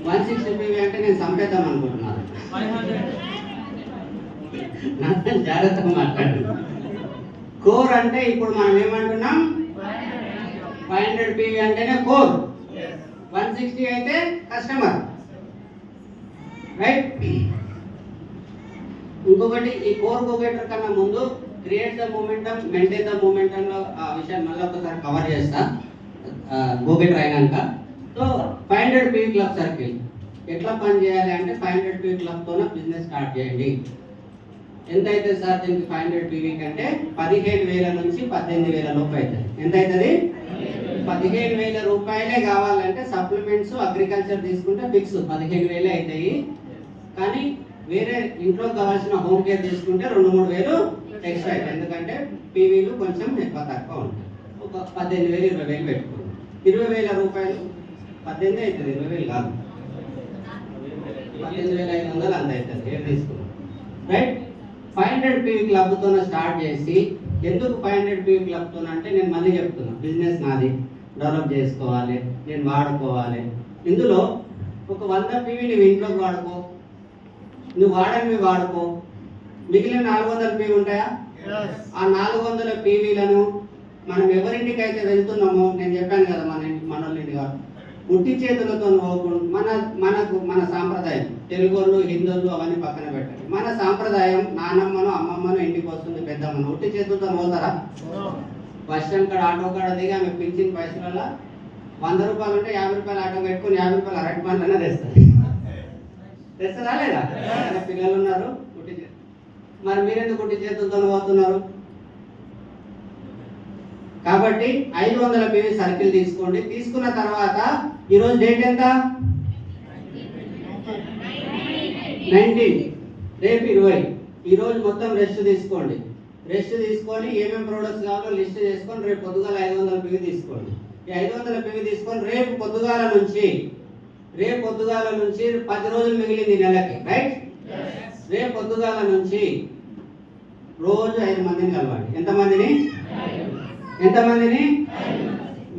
160 PV అంటే నేను చంపేద్దాం అనుకుంటున్నాను. జాగ్రత్తగా మాట్లాడు. కోర్ అంటే ఇప్పుడు మనం ఏమంటున్నాం, 500 PV అంటేనే కోర్, 160 అయితే కస్టమర్, రైట్? ఇంకొకటి, ఈ కోర్ గోగేటర్ కన్నా ముందు create the momentum, maintain the momentum లో ఆ విషయాన్ని మళ్ళీ ఒకసారి కవర్ చేస్తా గోగేటర్ అయినాక. సో 500 PV క్లబ్ సర్కిల్ ఎట్లా పని చేయాలి అంటే 500 PV క్లబ్తోనే బిజినెస్ స్టార్ట్ చేయండి. ఎంత అవుతుంది సార్ దీనికి 500 PV కంటే? 15,000 నుంచి 18,000 లోపు అవుతుంది. ఎంత అవుతుంది? 15,000 రూపాయలే కావాలంటే సప్లిమెంట్స్ అగ్రికల్చర్ తీసుకుంటే ఫిక్స్ 15,000 అవుతాయి. కానీ వేరే ఇంట్లో కావాల్సిన హోమ్ కేర్ తీసుకుంటే 2-3,000 ఎక్స్ట్రా అవుతాయి. ఎందుకంటే పీవీలు కొంచెం ఎక్కువ తక్కువ ఉంటాయి. ఒక 18,000 20,000 పెట్టుకోండి. 20,000 రూపాయలు 18 అవుతుంది, 20,000 కాదు, 18,500 అంత అవుతుంది. ఏం తీసుకున్నాం, రైట్? 500 PV క్లబ్తో స్టార్ట్ చేసి, ఎందుకు 500 PV క్లబ్తో అంటే నేను మళ్ళీ చెప్తున్నా, బిజినెస్ నాది, డెవలప్ చేసుకోవాలి, నేను వాడుకోవాలి. ఇందులో ఒక 100 PV నువ్వు ఇంట్లోకి వాడుకో, నువ్వు వాడనివి వాడుకో, మిగిలిన 400 PV ఉంటాయా? ఆ 400 PVలను మనం ఎవరింటికి అయితే వెళ్తున్నామో, నేను చెప్పాను కదా మన ఇంటి కాదు, ఉట్టి చేతులతో పోకుండా మన సాంప్రదాయం, తెలుగోళ్ళు హిందువులు అవన్నీ పక్కన పెట్టండి. మన సాంప్రదాయం, నానమ్మను అమ్మమ్మను ఇంటికి వస్తుంది పెద్దమ్మను, ఉట్టి చేతులతో పోతారా? బస్ స్టాండ్ కాడ ఆటో కాడ దిగి ఆమె పింఛన్ పైసలలో 100 రూపాయలు ఉంటే 50 రూపాయలు ఆటో పెట్టుకుని 50 రూపాయలు అరటి పండ్లనే తెస్తుందా లేదా? పిల్లలు ఉన్నారు ఉట్టి చేతులు, మరి మీరెందుకు ఉట్టి చేతులతో పోతున్నారు? కాబట్టి 500 PV సర్కిల్ తీసుకోండి. తీసుకున్న తర్వాత ఈరోజు డేట్ ఎంత? 19, రేపు 20. ఈరోజు మొత్తం రెస్ట్ తీసుకోండి. రెస్ట్ తీసుకొని ఏమేమి ప్రోడక్ట్స్ కావాలో లిస్ట్ చేసుకొని రేపు పొద్దుగాల 500 PV తీసుకోండి. ఈ 500 PV తీసుకొని రేపు పొద్దుగాల నుంచి 10 రోజులు మిగిలింది నెలకి, రైట్? రేపు పొద్దుగాల నుంచి రోజు 5 మందిని కలవండి. ఎంతమందిని?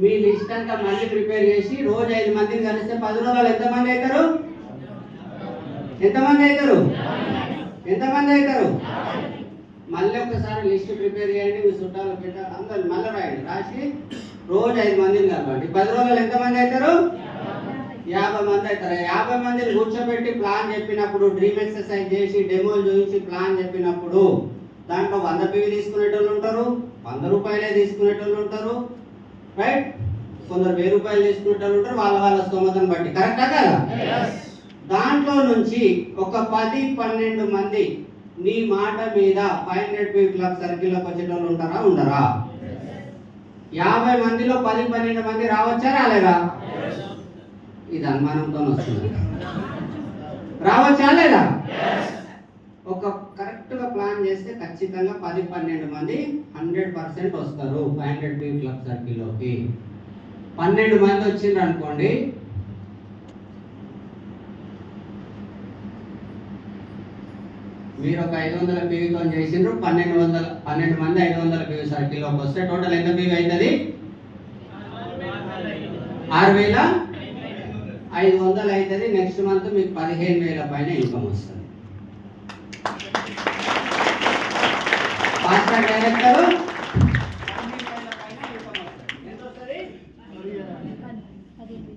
మీ లిస్ట్ అంతా మళ్ళీ ప్రిపేర్ చేసి రోజు 5 మందిని కలిస్తే 10 రోజులు ఎంతమంది అవుతారు? మళ్ళీ ఒకసారి లిస్ట్ ప్రిపేర్ చేయండి. మీ చుట్టాలు పెట్టాలి, అందరు మళ్ళీ రాయండి. రాసి రోజు 5 మందిని కలవండి. 10 రోజులు ఎంతమంది అవుతారు? 50 మంది అవుతారు. 50 మందిని కూర్చోబెట్టి ప్లాన్ చెప్పినప్పుడు, డ్రీమ్ ఎక్సర్సైజ్ చేసి డెమోలు చూపించి ప్లాన్ చెప్పినప్పుడు దాంట్లో 100 PV తీసుకునేటోళ్ళు ఉంటారు, 100 రూపాయలే తీసుకునేటోళ్ళు ఉంటారు, రైట్? కొందరు 1000 రూపాయలు తీసుకునేటోళ్ళు ఉంటారు, వాళ్ళ స్తోమతను బట్టి. కరెక్టా కదా? దాంట్లో నుంచి ఒక 10-12 మంది నీ మాట మీద 500 PV క్లబ్ సర్కిల్లోకి వచ్చేటోళ్ళు ఉంటారా? ఉండరా? 50 మందిలో 10-12 మంది రావచ్చా? రాలేదా? ఇది అనుమానంతో వస్తుంది. రావచ్చా లేదా? ఒక కరెక్ట్గా ప్లాన్ చేస్తే ఖచ్చితంగా 10-12 మంది 100% వస్తారు 500 PV క్లబ్ సర్కిల్లోకి. 12 మంది వచ్చిండ్రు అనుకోండి, మీరు ఒక 500 PVతో చేసిండ్రు, 12 మంది 500 PV సర్కిల్లోకి వస్తే టోటల్ ఎంత PV అవుతుంది? 6,500 అవుతుంది. నెక్స్ట్ మంత్ మీకు 15,000 పైన ఇన్కమ్ వస్తుంది. డైరెక్టర్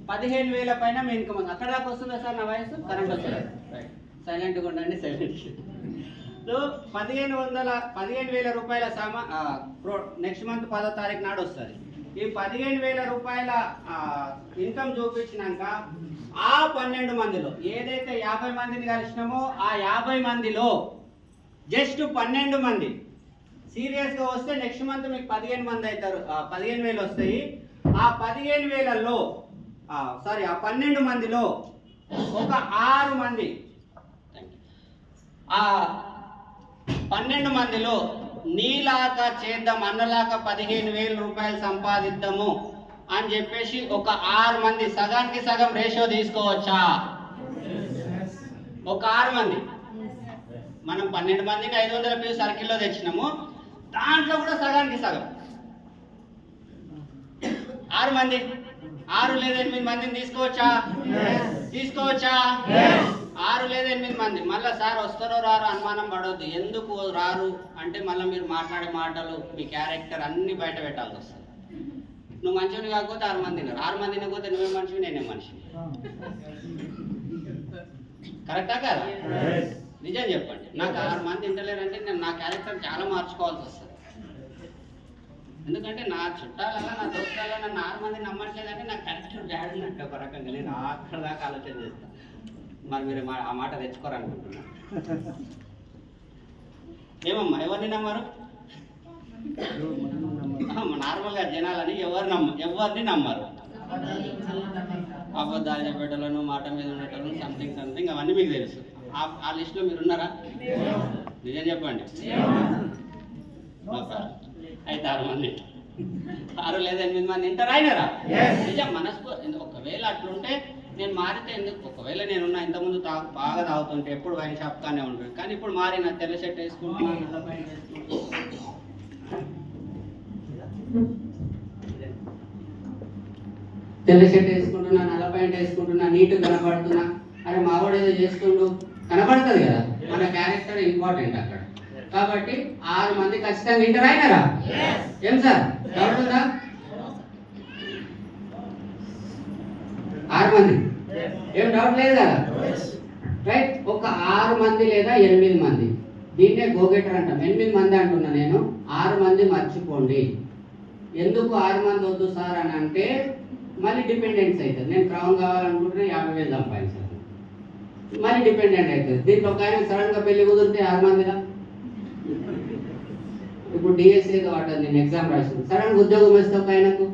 15,000 పైన మీ ఇన్కమ్ వస్తుంది. అక్కడ దాకా వస్తుందా సార్ నా వాయిస్? కరెంట్ వస్తుంది, సైలెంట్గా ఉండండి, సైలెంట్. సో 15,000 రూపాయల నెక్స్ట్ మంత్ 10వ తారీఖు నాడు వస్తుంది. ఈ 15,000 రూపాయల ఇన్కమ్ చూపించినాక ఆ 12 మందిలో ఏదైతే 50 మందిని కలిసినామో ఆ 50 మందిలో జస్ట్ 12 మంది సీరియస్గా వస్తే నెక్స్ట్ మంత్ మీకు 15 మంది అవుతారు, 15,000 వస్తాయి. ఆ 15,000లో ఆ 12 మందిలో ఒక 6 మంది, ఆ 12 మందిలో నీలాగా చేద్దాం, అన్నలాగా 15,000 రూపాయలు సంపాదిద్దాము అని చెప్పేసి ఒక 6 మంది, సగానికి సగం రేషియో తీసుకోవచ్చా? ఒక 6 మంది. మనం 12 మందిని 500 PV సర్కిల్లో తెచ్చినాము, దాంట్లో కూడా సగానికి సగం 6 మంది, 6 లేదా 8 మందిని తీసుకోవచ్చా? తీసుకోవచ్చా? 6 లేదా 8 మంది. మళ్ళీ సార్ వస్తారో రారు అనుమానం పడవద్దు. ఎందుకు రారు అంటే మళ్ళీ మీరు మాట్లాడే మాటలు, మీ క్యారెక్టర్ అన్ని బయట పెట్టాల్సి వస్తుంది. నువ్వు మంచివి కాకపోతే 6 మంది తిన్నారు. 6 మంది తినకపోతే నువ్వే మనిషివి, నేనే మనిషి. కరెక్టా కదా? నిజం చెప్పండి. నాకు 6 మంది తింటలేరంటే నేను నా క్యారెక్టర్ చాలా మార్చుకోవాల్సి వస్తుంది. ఎందుకంటే నా చుట్టాలలా, నా దోస్తాలలో నన్ను 6 మంది నమ్మట్లేదంటే నా క్యారెక్టర్ బ్యాడ్ ఉన్నట్టు ఒక రకంగా. నేను అక్కడ దాకా ఆలోచన చేస్తాను. మరి మీరు ఆ మాట తెచ్చుకోరనుకుంటున్నా. ఏమమ్మా, ఎవరిని నమ్మరు? నార్మల్గా జనాలని ఎవరిని నమ్మరు. అబద్ధాలు చెప్పేటోళ్ళను, మాట మీద ఉండేటోళ్ళను, సంథింగ్ అవన్నీ మీకు తెలుసు. ఆ లిస్టులో మీరు ఉన్నారా? నిజం చెప్పండి. అయితే 6 మంది, 6 లేదా 8 మంది ఇంటర్ అయినారా? నిజం మనస్ఫూర్తి. ఒకవేళ అట్లుంటే నేను మారితే ఎందుకు? ఒకవేళ నేనున్నా ఇంతకుముందు బాగా తాగుతుంటే ఎప్పుడు వైన్ షాప్ కానే ఉంటుంది. కానీ ఇప్పుడు మారి నా తెల్ల షర్ట్ వేసుకుంటున్నాను, నల్ల ప్యాంట్ వేసుకుంటున్నాను, తెల్ల షర్ట్ వేసుకుంటున్నా, నల్ల ప్యాంట్ వేసుకుంటున్నా, నీట్ కనబడుతున్నా. అరే మావాడు ఏదో చేస్తుండు కనబడుతుంది కదా. మన క్యారెక్టర్ ఇంపార్టెంట్ అక్కడ. కాబట్టి 6 మంది ఖచ్చితంగా ఇంటర్ అయినారా? ఏం సార్ డౌట్ ఉందా? 6 మంది ఏం డౌట్ లేదు కదా? రైట్. ఒక 6 మంది లేదా 8 మంది, దీన్నే గోగెటర్ అంటాం. 8 మంది అంటున్నా నేను. 6 మంది మర్చిపోండి. ఎందుకు 6 మంది వద్దు సార్ అని అంటే మళ్ళీ డిపెండెన్స్ అవుతుంది. నేను క్రౌన్ కావాలనుకుంటున్నా 50,000 సంపాదించాను, మళ్ళీ డిపెండెంట్ అవుతుంది. దీంట్లో ఒక ఆయన సడన్ గా పెళ్లి కుదిరితే 6 మందిలా. ఇప్పుడు డిఎస్ఏ కాబట్టి నేను ఎగ్జామ్ రాసింది, సడన్ ఉద్యోగం వేస్తే ఒక ఆయనకు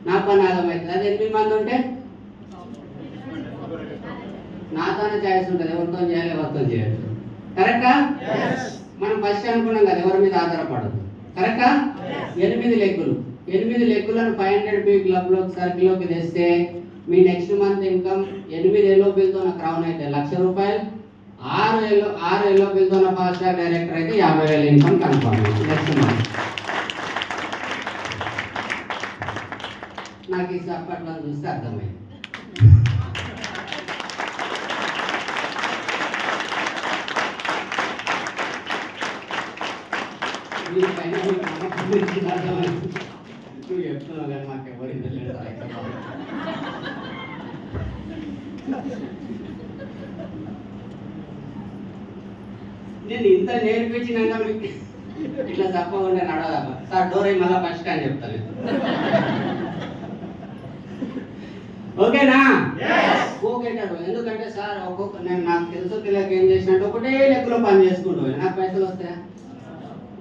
నా పని ఆగమవుతుంది. అది 8 మంది ఉంటే నాతోనే ఛాయిస్ ఉంటుంది, ఎవరితో చేయాలి, ఎవరితో చేయాలి. కరెక్టా? మనం ఫస్ట్ అనుకున్నాం కదా, ఎవరి మీద ఆధారపడదు. కరెక్టా? 8 లెగ్గులు, 8 లెగ్గులను 500 పీ క్లబ్లో సర్కిల్లోకి తెస్తే మీ నెక్స్ట్ మంత్ ఇన్కమ్ 8 ఎల్లో బిల్తో నా క్రౌన్ అయితే 1,00,000 రూపాయలు, 6 ఎల్లో బిల్తో నా ఫాస్ట్ ట్రాక్ డైరెక్టర్ అయితే 50,000 ఇన్కమ్ కన్ఫర్మ్ నెక్స్ట్ మంత్. నాకు ఈ సప్పట్లో చూస్తే అర్థమైంది. నువ్వు చెప్తున్నావు కానీ మాకు ఎవరికి తెలియదు. నేను ఇంత నేర్పించినాక మీకు ఇట్లా తప్పకుండా నడవదమ్మా సార్. డోర్ అయ్యి మళ్ళీ ఫస్ట్ అని చెప్తాను. ఓకేనా? గోగెటర్. ఎందుకంటే సార్ నేను నాకు తెలుసు తెలియక ఏం చేసినట్టు ఒకటే లెక్కలో పని చేసుకుంటూ నాకు పైసలు వస్తాయా?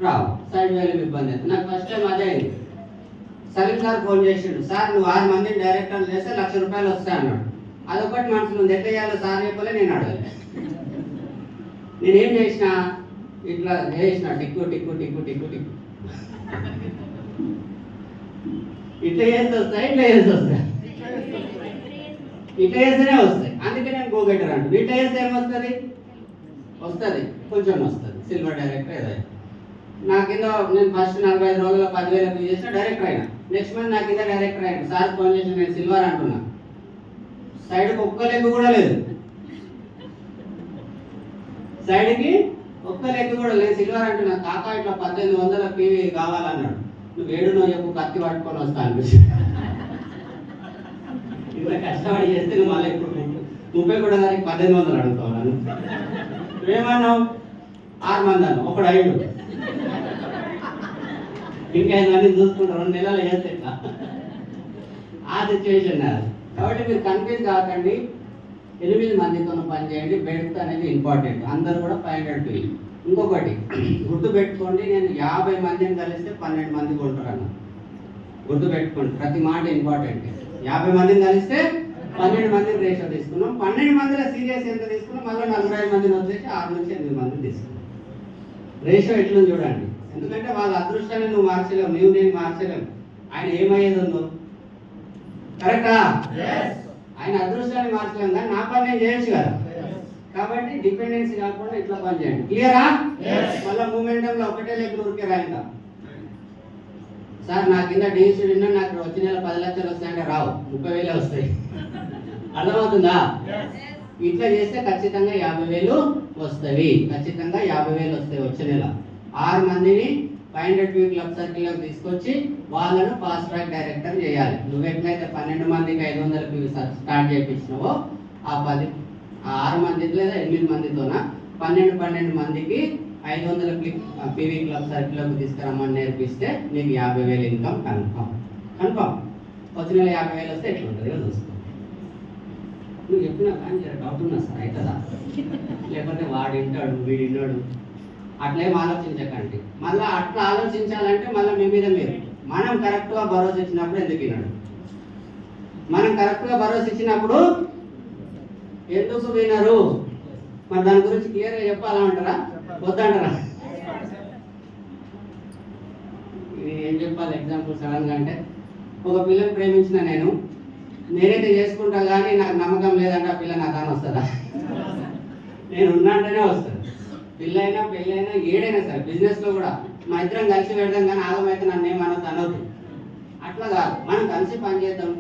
రావు. సైడ్ వేలు ఇబ్బంది అవుతుంది. నాకు ఫస్ట్ టైం అదే అయింది. సలీం సార్ ఫోన్ చేసిండు, సార్ నువ్వు 6 మందిని డైరెక్టర్లు చేస్తే 1,00,000 రూపాయలు వస్తాయి అన్నాడు. అదొకటి మనసులో ఉంది. ఎట్లా చేయాలో సార్ చెప్పలే, నేను అడగలే. నేనేం చేసిన, ఇట్లా చేసిన టిక్కు టిక్కు టిక్కు టిక్కు టిక్కు ఇట్లా చేస్తే వస్తాయి, ఇట్లా చేస్తే వస్తాయి, ఇట్లా చేస్తేనే వస్తాయి. అందుకే నేను గోగెటర్ అంటు. ఇట్లా చేస్తే ఏమొస్తుంది? వస్తుంది, కొంచెం వస్తుంది. సిల్వర్ డైరెక్టర్ ఏదైనా నా కింద నేను ఫస్ట్ 45 రోజుల్లో 10,000 చేసిన డైరెక్టర్ అయినా. నెక్స్ట్ మంత్ నా కింద డైరెక్టర్ అయినా. సార్ ఫోన్ చేసి నేను సిల్వర్ అంటున్నా, సైడ్కి ఒక్క లెగ్ కూడా లేదు, సైడ్కి ఒక్క లెగ్ కూడా లేదు, సిల్వర్ అంటున్నా. కాకా ఇట్లా 1800 పీవీ కావాలన్నాడు. నువ్వు 7 చెప్పు, కత్తి పట్టుకొని వస్తా అనిపించింది. ఇంత కష్టపడి చేస్తే నువ్వు మళ్ళీ ఇప్పుడు 30 కూడా దానికి 1800 అడుగుతావు నన్ను. నువ్వేమన్నావు? 6 మంది అన్నావు, ఒకడు 5. ఇంకా 5 మంది చూసుకుంటా 2 నెలలు చేస్తే ఆ సిచ్యువేషన్ అది. కాబట్టి మీరు కన్ఫ్యూజ్ కాకండి. 8 మందితో పని చేయండి. బెడ్త్ అనేది ఇంపార్టెంట్. అందరూ కూడా 500 పీ. ఇంకొకటి గుర్తు పెట్టుకోండి, నేను 50 మందిని కలిస్తే 12 మంది కొంటారు అన్న. గుర్తు పెట్టుకోండి, ప్రతి మాట ఇంపార్టెంట్. 50 మందిని కలిస్తే 12 మందిని రేషియో తీసుకున్నాం. 12 మందిలో సీరియస్ ఎంత తీసుకున్నాం, మళ్ళీ 45 మందిని వచ్చేసి 6 నుంచి 8 మందిని తీసుకున్నాం. రేషియో ఎట్లుంది చూడండి. ఎందుకంటే వాళ్ళ అదృష్టాన్ని నువ్వు మార్చలేవు, నువ్వు నేను మార్చలేవు. ఆయన ఏమయ్యేది ఉందో. కరెక్టా? ఆయన అదృష్టాన్ని మార్చలేము, కానీ నా పని నేను చేయొచ్చు కదా. కాబట్టి డిపెండెన్సీ కాకుండా ఇట్లా పని చేయండి. క్లియరా? మళ్ళీ మూమెంటంలో ఒకటే లెక్కలు ఊరికే రాయిందా సార్. నా కింద డీసీ విన్నా నాకు వచ్చే నెల 10 లక్షలు వస్తాయంటే రావు, 30,000 వస్తాయి. అర్థమవుతుందా? ఇట్లా చేస్తే ఖచ్చితంగా 50,000 వస్తాయి. ఖచ్చితంగా 50,000 వస్తాయి వచ్చే నెల. 6 మందిని 500 PV క్లబ్ సర్కిల్లోకి తీసుకొచ్చి వాళ్ళను ఫాస్ట్ ట్రాక్ డైరెక్టర్ చేయాలి. నువ్వు ఎట్లయితే 12 మందికి 500 PV స్టార్ట్ చేయించినావో ఆ 6 మంది లేదా 8 మందితోన 12 మందికి 500 PV క్లబ్ సర్కిల్లోకి తీసుకురమ్మని నేర్పిస్తే నీకు 50,000 ఇన్కమ్ కన్ఫర్మ్. వచ్చిన 50,000 వస్తే ఎట్లుంటుంది చూసుకో. నువ్వు చెప్పినా కానీ డౌట్ ఉన్నా సార్ అవుతుందా, లేకపోతే వాడు వింటాడు వీడు విన్నాడు అట్లేం ఆలోచించకండి. మళ్ళీ అట్లా ఆలోచించాలంటే మళ్ళీ మీ మీద మీరు మనం కరెక్ట్గా భరోసా ఇచ్చినప్పుడు ఎందుకు విన్నాడు? మనం కరెక్ట్గా భరోసా ఇచ్చినప్పుడు ఎందుకు వినరు? మరి దాని గురించి క్లియర్గా చెప్పాలంటారా వద్దంటారా? ఏం చెప్పాలి ఎగ్జాంపుల్ సడన్గా అంటే, ఒక పిల్లని ప్రేమించిన నేనైతే చేసుకుంటా కానీ నాకు నమ్మకం లేదంటే ఆ పిల్ల నా తాను వస్తుందా? నేను ఉన్నాంటేనే వస్తుంది. పిల్లైనా పెళ్ళైనా ఏడైనా సరే, బిజినెస్లో కూడా మా ఇద్దరం కలిసి పెడదాం కానీ ఆగమైతే నన్ను ఏమనొద్దు అనొద్దు. అట్లా కాదు, మనం కలిసి పని చేద్దాం.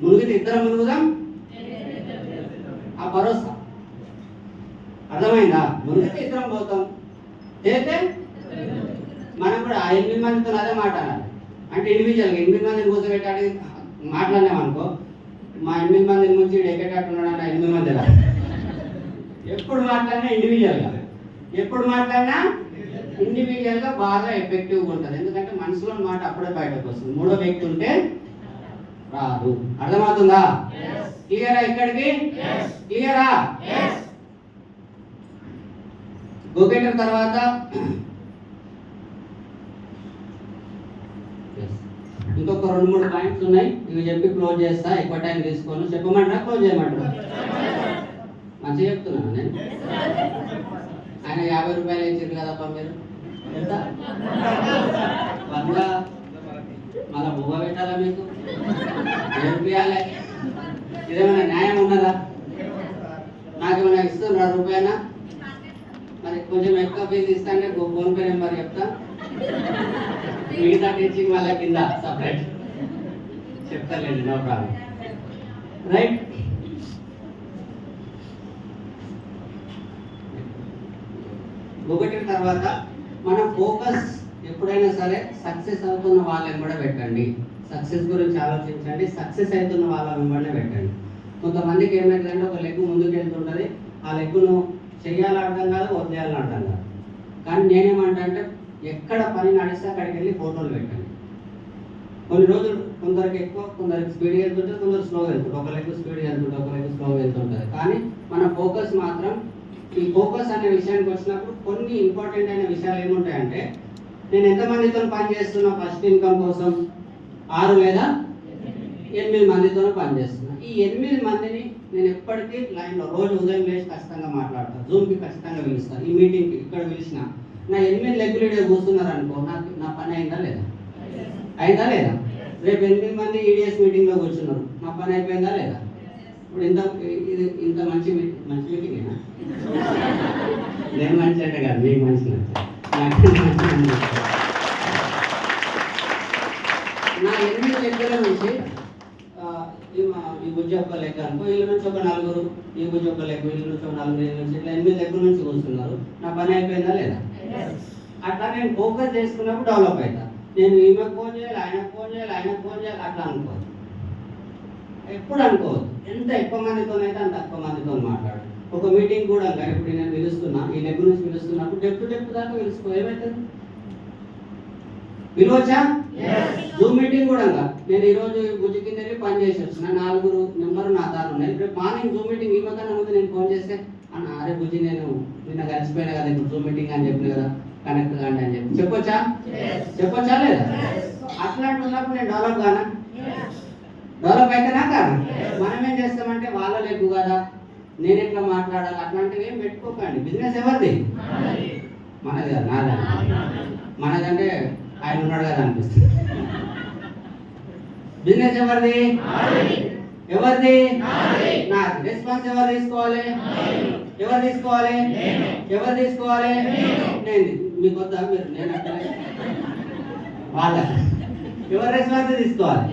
మునిగితే ఇద్దరం మునుగుదాం, ఆ భరోసా అర్థమైందా? మునిగితే ఇద్దరం పోతాం, చేస్తే మనం కూడా 8 మందితో అదే మాట్లాడాలి. అంటే ఇండివిజువల్గా 8 మందిని కూర్చోబెట్టాలి మాట్లాడినామనుకో, మా 8 మందిని ముంచి ఎక్కేటట్టు ఉన్నాడు 8 మంది. ఎప్పుడు మాట్లాడినా ఇండివిజువల్గా, ఎప్పుడు మాట్లాడినా ఇండివిజువల్గా బాగా ఎఫెక్టివ్గా ఉంటుంది. ఎందుకంటే మనసులో మాట అప్పుడే బయటకు వస్తుంది. 3వ వ్యక్తి ఉంటే రాదు. అర్థమవుతుందా? క్లియరా? ఇక్కడికి క్లియరా? గోకేటర్ తర్వాత ఇంకొక 2-3 పాయింట్స్ ఉన్నాయి. ఇవి చెప్పి క్లోజ్ చేస్తా. ఎక్కువ టైం తీసుకోను. చెప్పమంటారా క్లోజ్ చేయమంటారా? మంచిగా చెప్తున్నాను నేను. ఆయన 50 రూపాయలు ఇచ్చారు కదప్ప మీరు ఎంత 100 మళ్ళా బువ్వ పెట్టాలా మీకు? నేర్పియాలి. ఇదేమైనా న్యాయం ఉన్నదా? నాకేమైనా ఇస్తున్నా రూపాయనా? మరి కొంచెం ఎక్కువ ఫీజు ఇస్తాంటే ఫోన్పే నెంబర్ చెప్తా, మిగతా టీచింగ్ వాళ్ళ కింద సపరేట్ చెప్తాలేండి, నో ప్రాబ్లం. రైట్? ఒకటి తర్వాత మన ఫోకస్ ఎప్పుడైనా సరే సక్సెస్ అవుతున్న వాళ్ళని కూడా పెట్టండి. సక్సెస్ గురించి ఆలోచించండి. సక్సెస్ అవుతున్న వాళ్ళ వెంబడే పెట్టండి. కొంతమందికి ఏమైందంటే ఒక లెగ్ ముందుకు వెళ్తుంటుంది, ఆ లెగ్గును చెయ్యాలని అర్థం కాదు, వదిలేయాలని అర్థం కాదు. కానీ నేనేమంటే ఎక్కడ పని నడిస్తే అక్కడికి వెళ్ళి ఫోటోలు పెట్టండి. కొన్ని రోజులు కొందరికి ఎక్కువ, కొందరికి స్పీడ్గా వెళ్తుంటుంది, కొందరు స్లోగా వెళ్తుంటారు. ఒక లెగ్ స్పీడ్గా వెళ్తుంటుంది, ఒక లెగ్ స్లోగా వెళ్తుంటుంది. కానీ మన ఫోకస్ మాత్రం, ఈ ఫోకస్ అనే విషయానికి వచ్చినప్పుడు కొన్ని ఇంపార్టెంట్ అయిన విషయాలు ఏముంటాయంటే, నేను ఎంతమందితో పని చేస్తున్నా ఫస్ట్ ఇన్కమ్ కోసం? 6 లేదా 8 మందితో పని చేస్తున్నా. ఈ 8 మందిని నేను ఎప్పటికీ లైన్లో రోజు ఉదయం లేచి ఖచ్చితంగా మాట్లాడతాను. జూమ్కి ఖచ్చితంగా పిలుస్తాను. ఈ మీటింగ్కి ఇక్కడ పిలిచిన నా 8 లెగ్గులు ఇక్కడ కూర్చున్నారు అనుకో, నా పని అయిందా లేదా? అయిందా లేదా? రేపు 8 మంది ఈడిఎస్ మీటింగ్లో కూర్చున్నారు, నా పని అయిపోయిందా లేదా? ఇప్పుడు ఇంత మంచి మీటింగేనా? నేను మంచి అంటే కాదు, మీకు మంచి నా 8 లెక్కల నుంచి ఈ బుజ్జి ఒక్క లెక్క అనుకో, వీళ్ళ నుంచి ఒక 4, ఈ బుజ్జి ఒక్క లెక్క, వీళ్ళ నుంచి ఒక 4, వీళ్ళ నుంచి ఇట్లా 8 లెక్కల నుంచి కూర్చున్నారు, నా పని అయిపోయిందా లేదా? అట్లా నేను ఫోకస్ చేసుకున్నప్పుడు డెవలప్ అవుతా. నేను ఈమెకు ఫోన్ చేయాలి, ఆయనకు ఫోన్ చేయాలి, ఆయనకు ఫోన్ చేయాలి అట్లా అనుకోవద్దు. ఎప్పుడు అనుకోవద్దు. ఎంత ఎక్కువ మందితోనైతే అంత తక్కువ మందితో మాట్లాడు. ఒక మీటింగ్ కూడా ఇప్పుడు నేను పిలుస్తున్నా, ఈ లెగ్ నుంచి పిలుస్తున్నప్పుడు డెప్త్ దాకా పిలుచుకో, ఏమవుతుంది? పిలవచ్చా? జూమ్ మీటింగ్ కూడా నేను ఈరోజు బుజ్జి కింద వెళ్ళి పని చేసి వచ్చిన, 4 నెంబర్ నా తాను ఉన్నాయి. రేపు మార్నింగ్ జూమ్ మీటింగ్ ఇవ్వకన్నా ముందు నేను ఫోన్ చేస్తే, అన్న అరే బుజ్జి నేను నిన్న కలిసిపోయినా కదా, ఇప్పుడు జూమ్ మీటింగ్ అని చెప్పిన కదా, కనెక్ట్ కాండి అని చెప్పి చెప్పొచ్చా? చెప్పొచ్చా లేదా? అట్లాంటి ఉన్నప్పుడు నేను డెవలప్ కానా? డెవలప్ అయితేనా కాదు? మనం ఏం చేస్తామంటే వాళ్ళ లెగ్గు కదా, నేను ఎట్లా మాట్లాడాలి అట్లాంటివి ఏం పెట్టుకోకండి. బిజినెస్ ఎవరిది? మనది కదా, నాదా? మనదంటే ఆయన ఉన్నాడు కదా అనిపిస్తుంది. బిజినెస్ ఎవరిది? ఎవరిది? నాది. రెస్పాన్స్ ఎవరు తీసుకోవాలి? ఎవరు తీసుకోవాలి? ఎవరు తీసుకోవాలి? నేను. మీకు వద్దా? మీరు నేను అంటే వాళ్ళ ఎవరు రెస్పాన్స్ తీసుకోవాలి?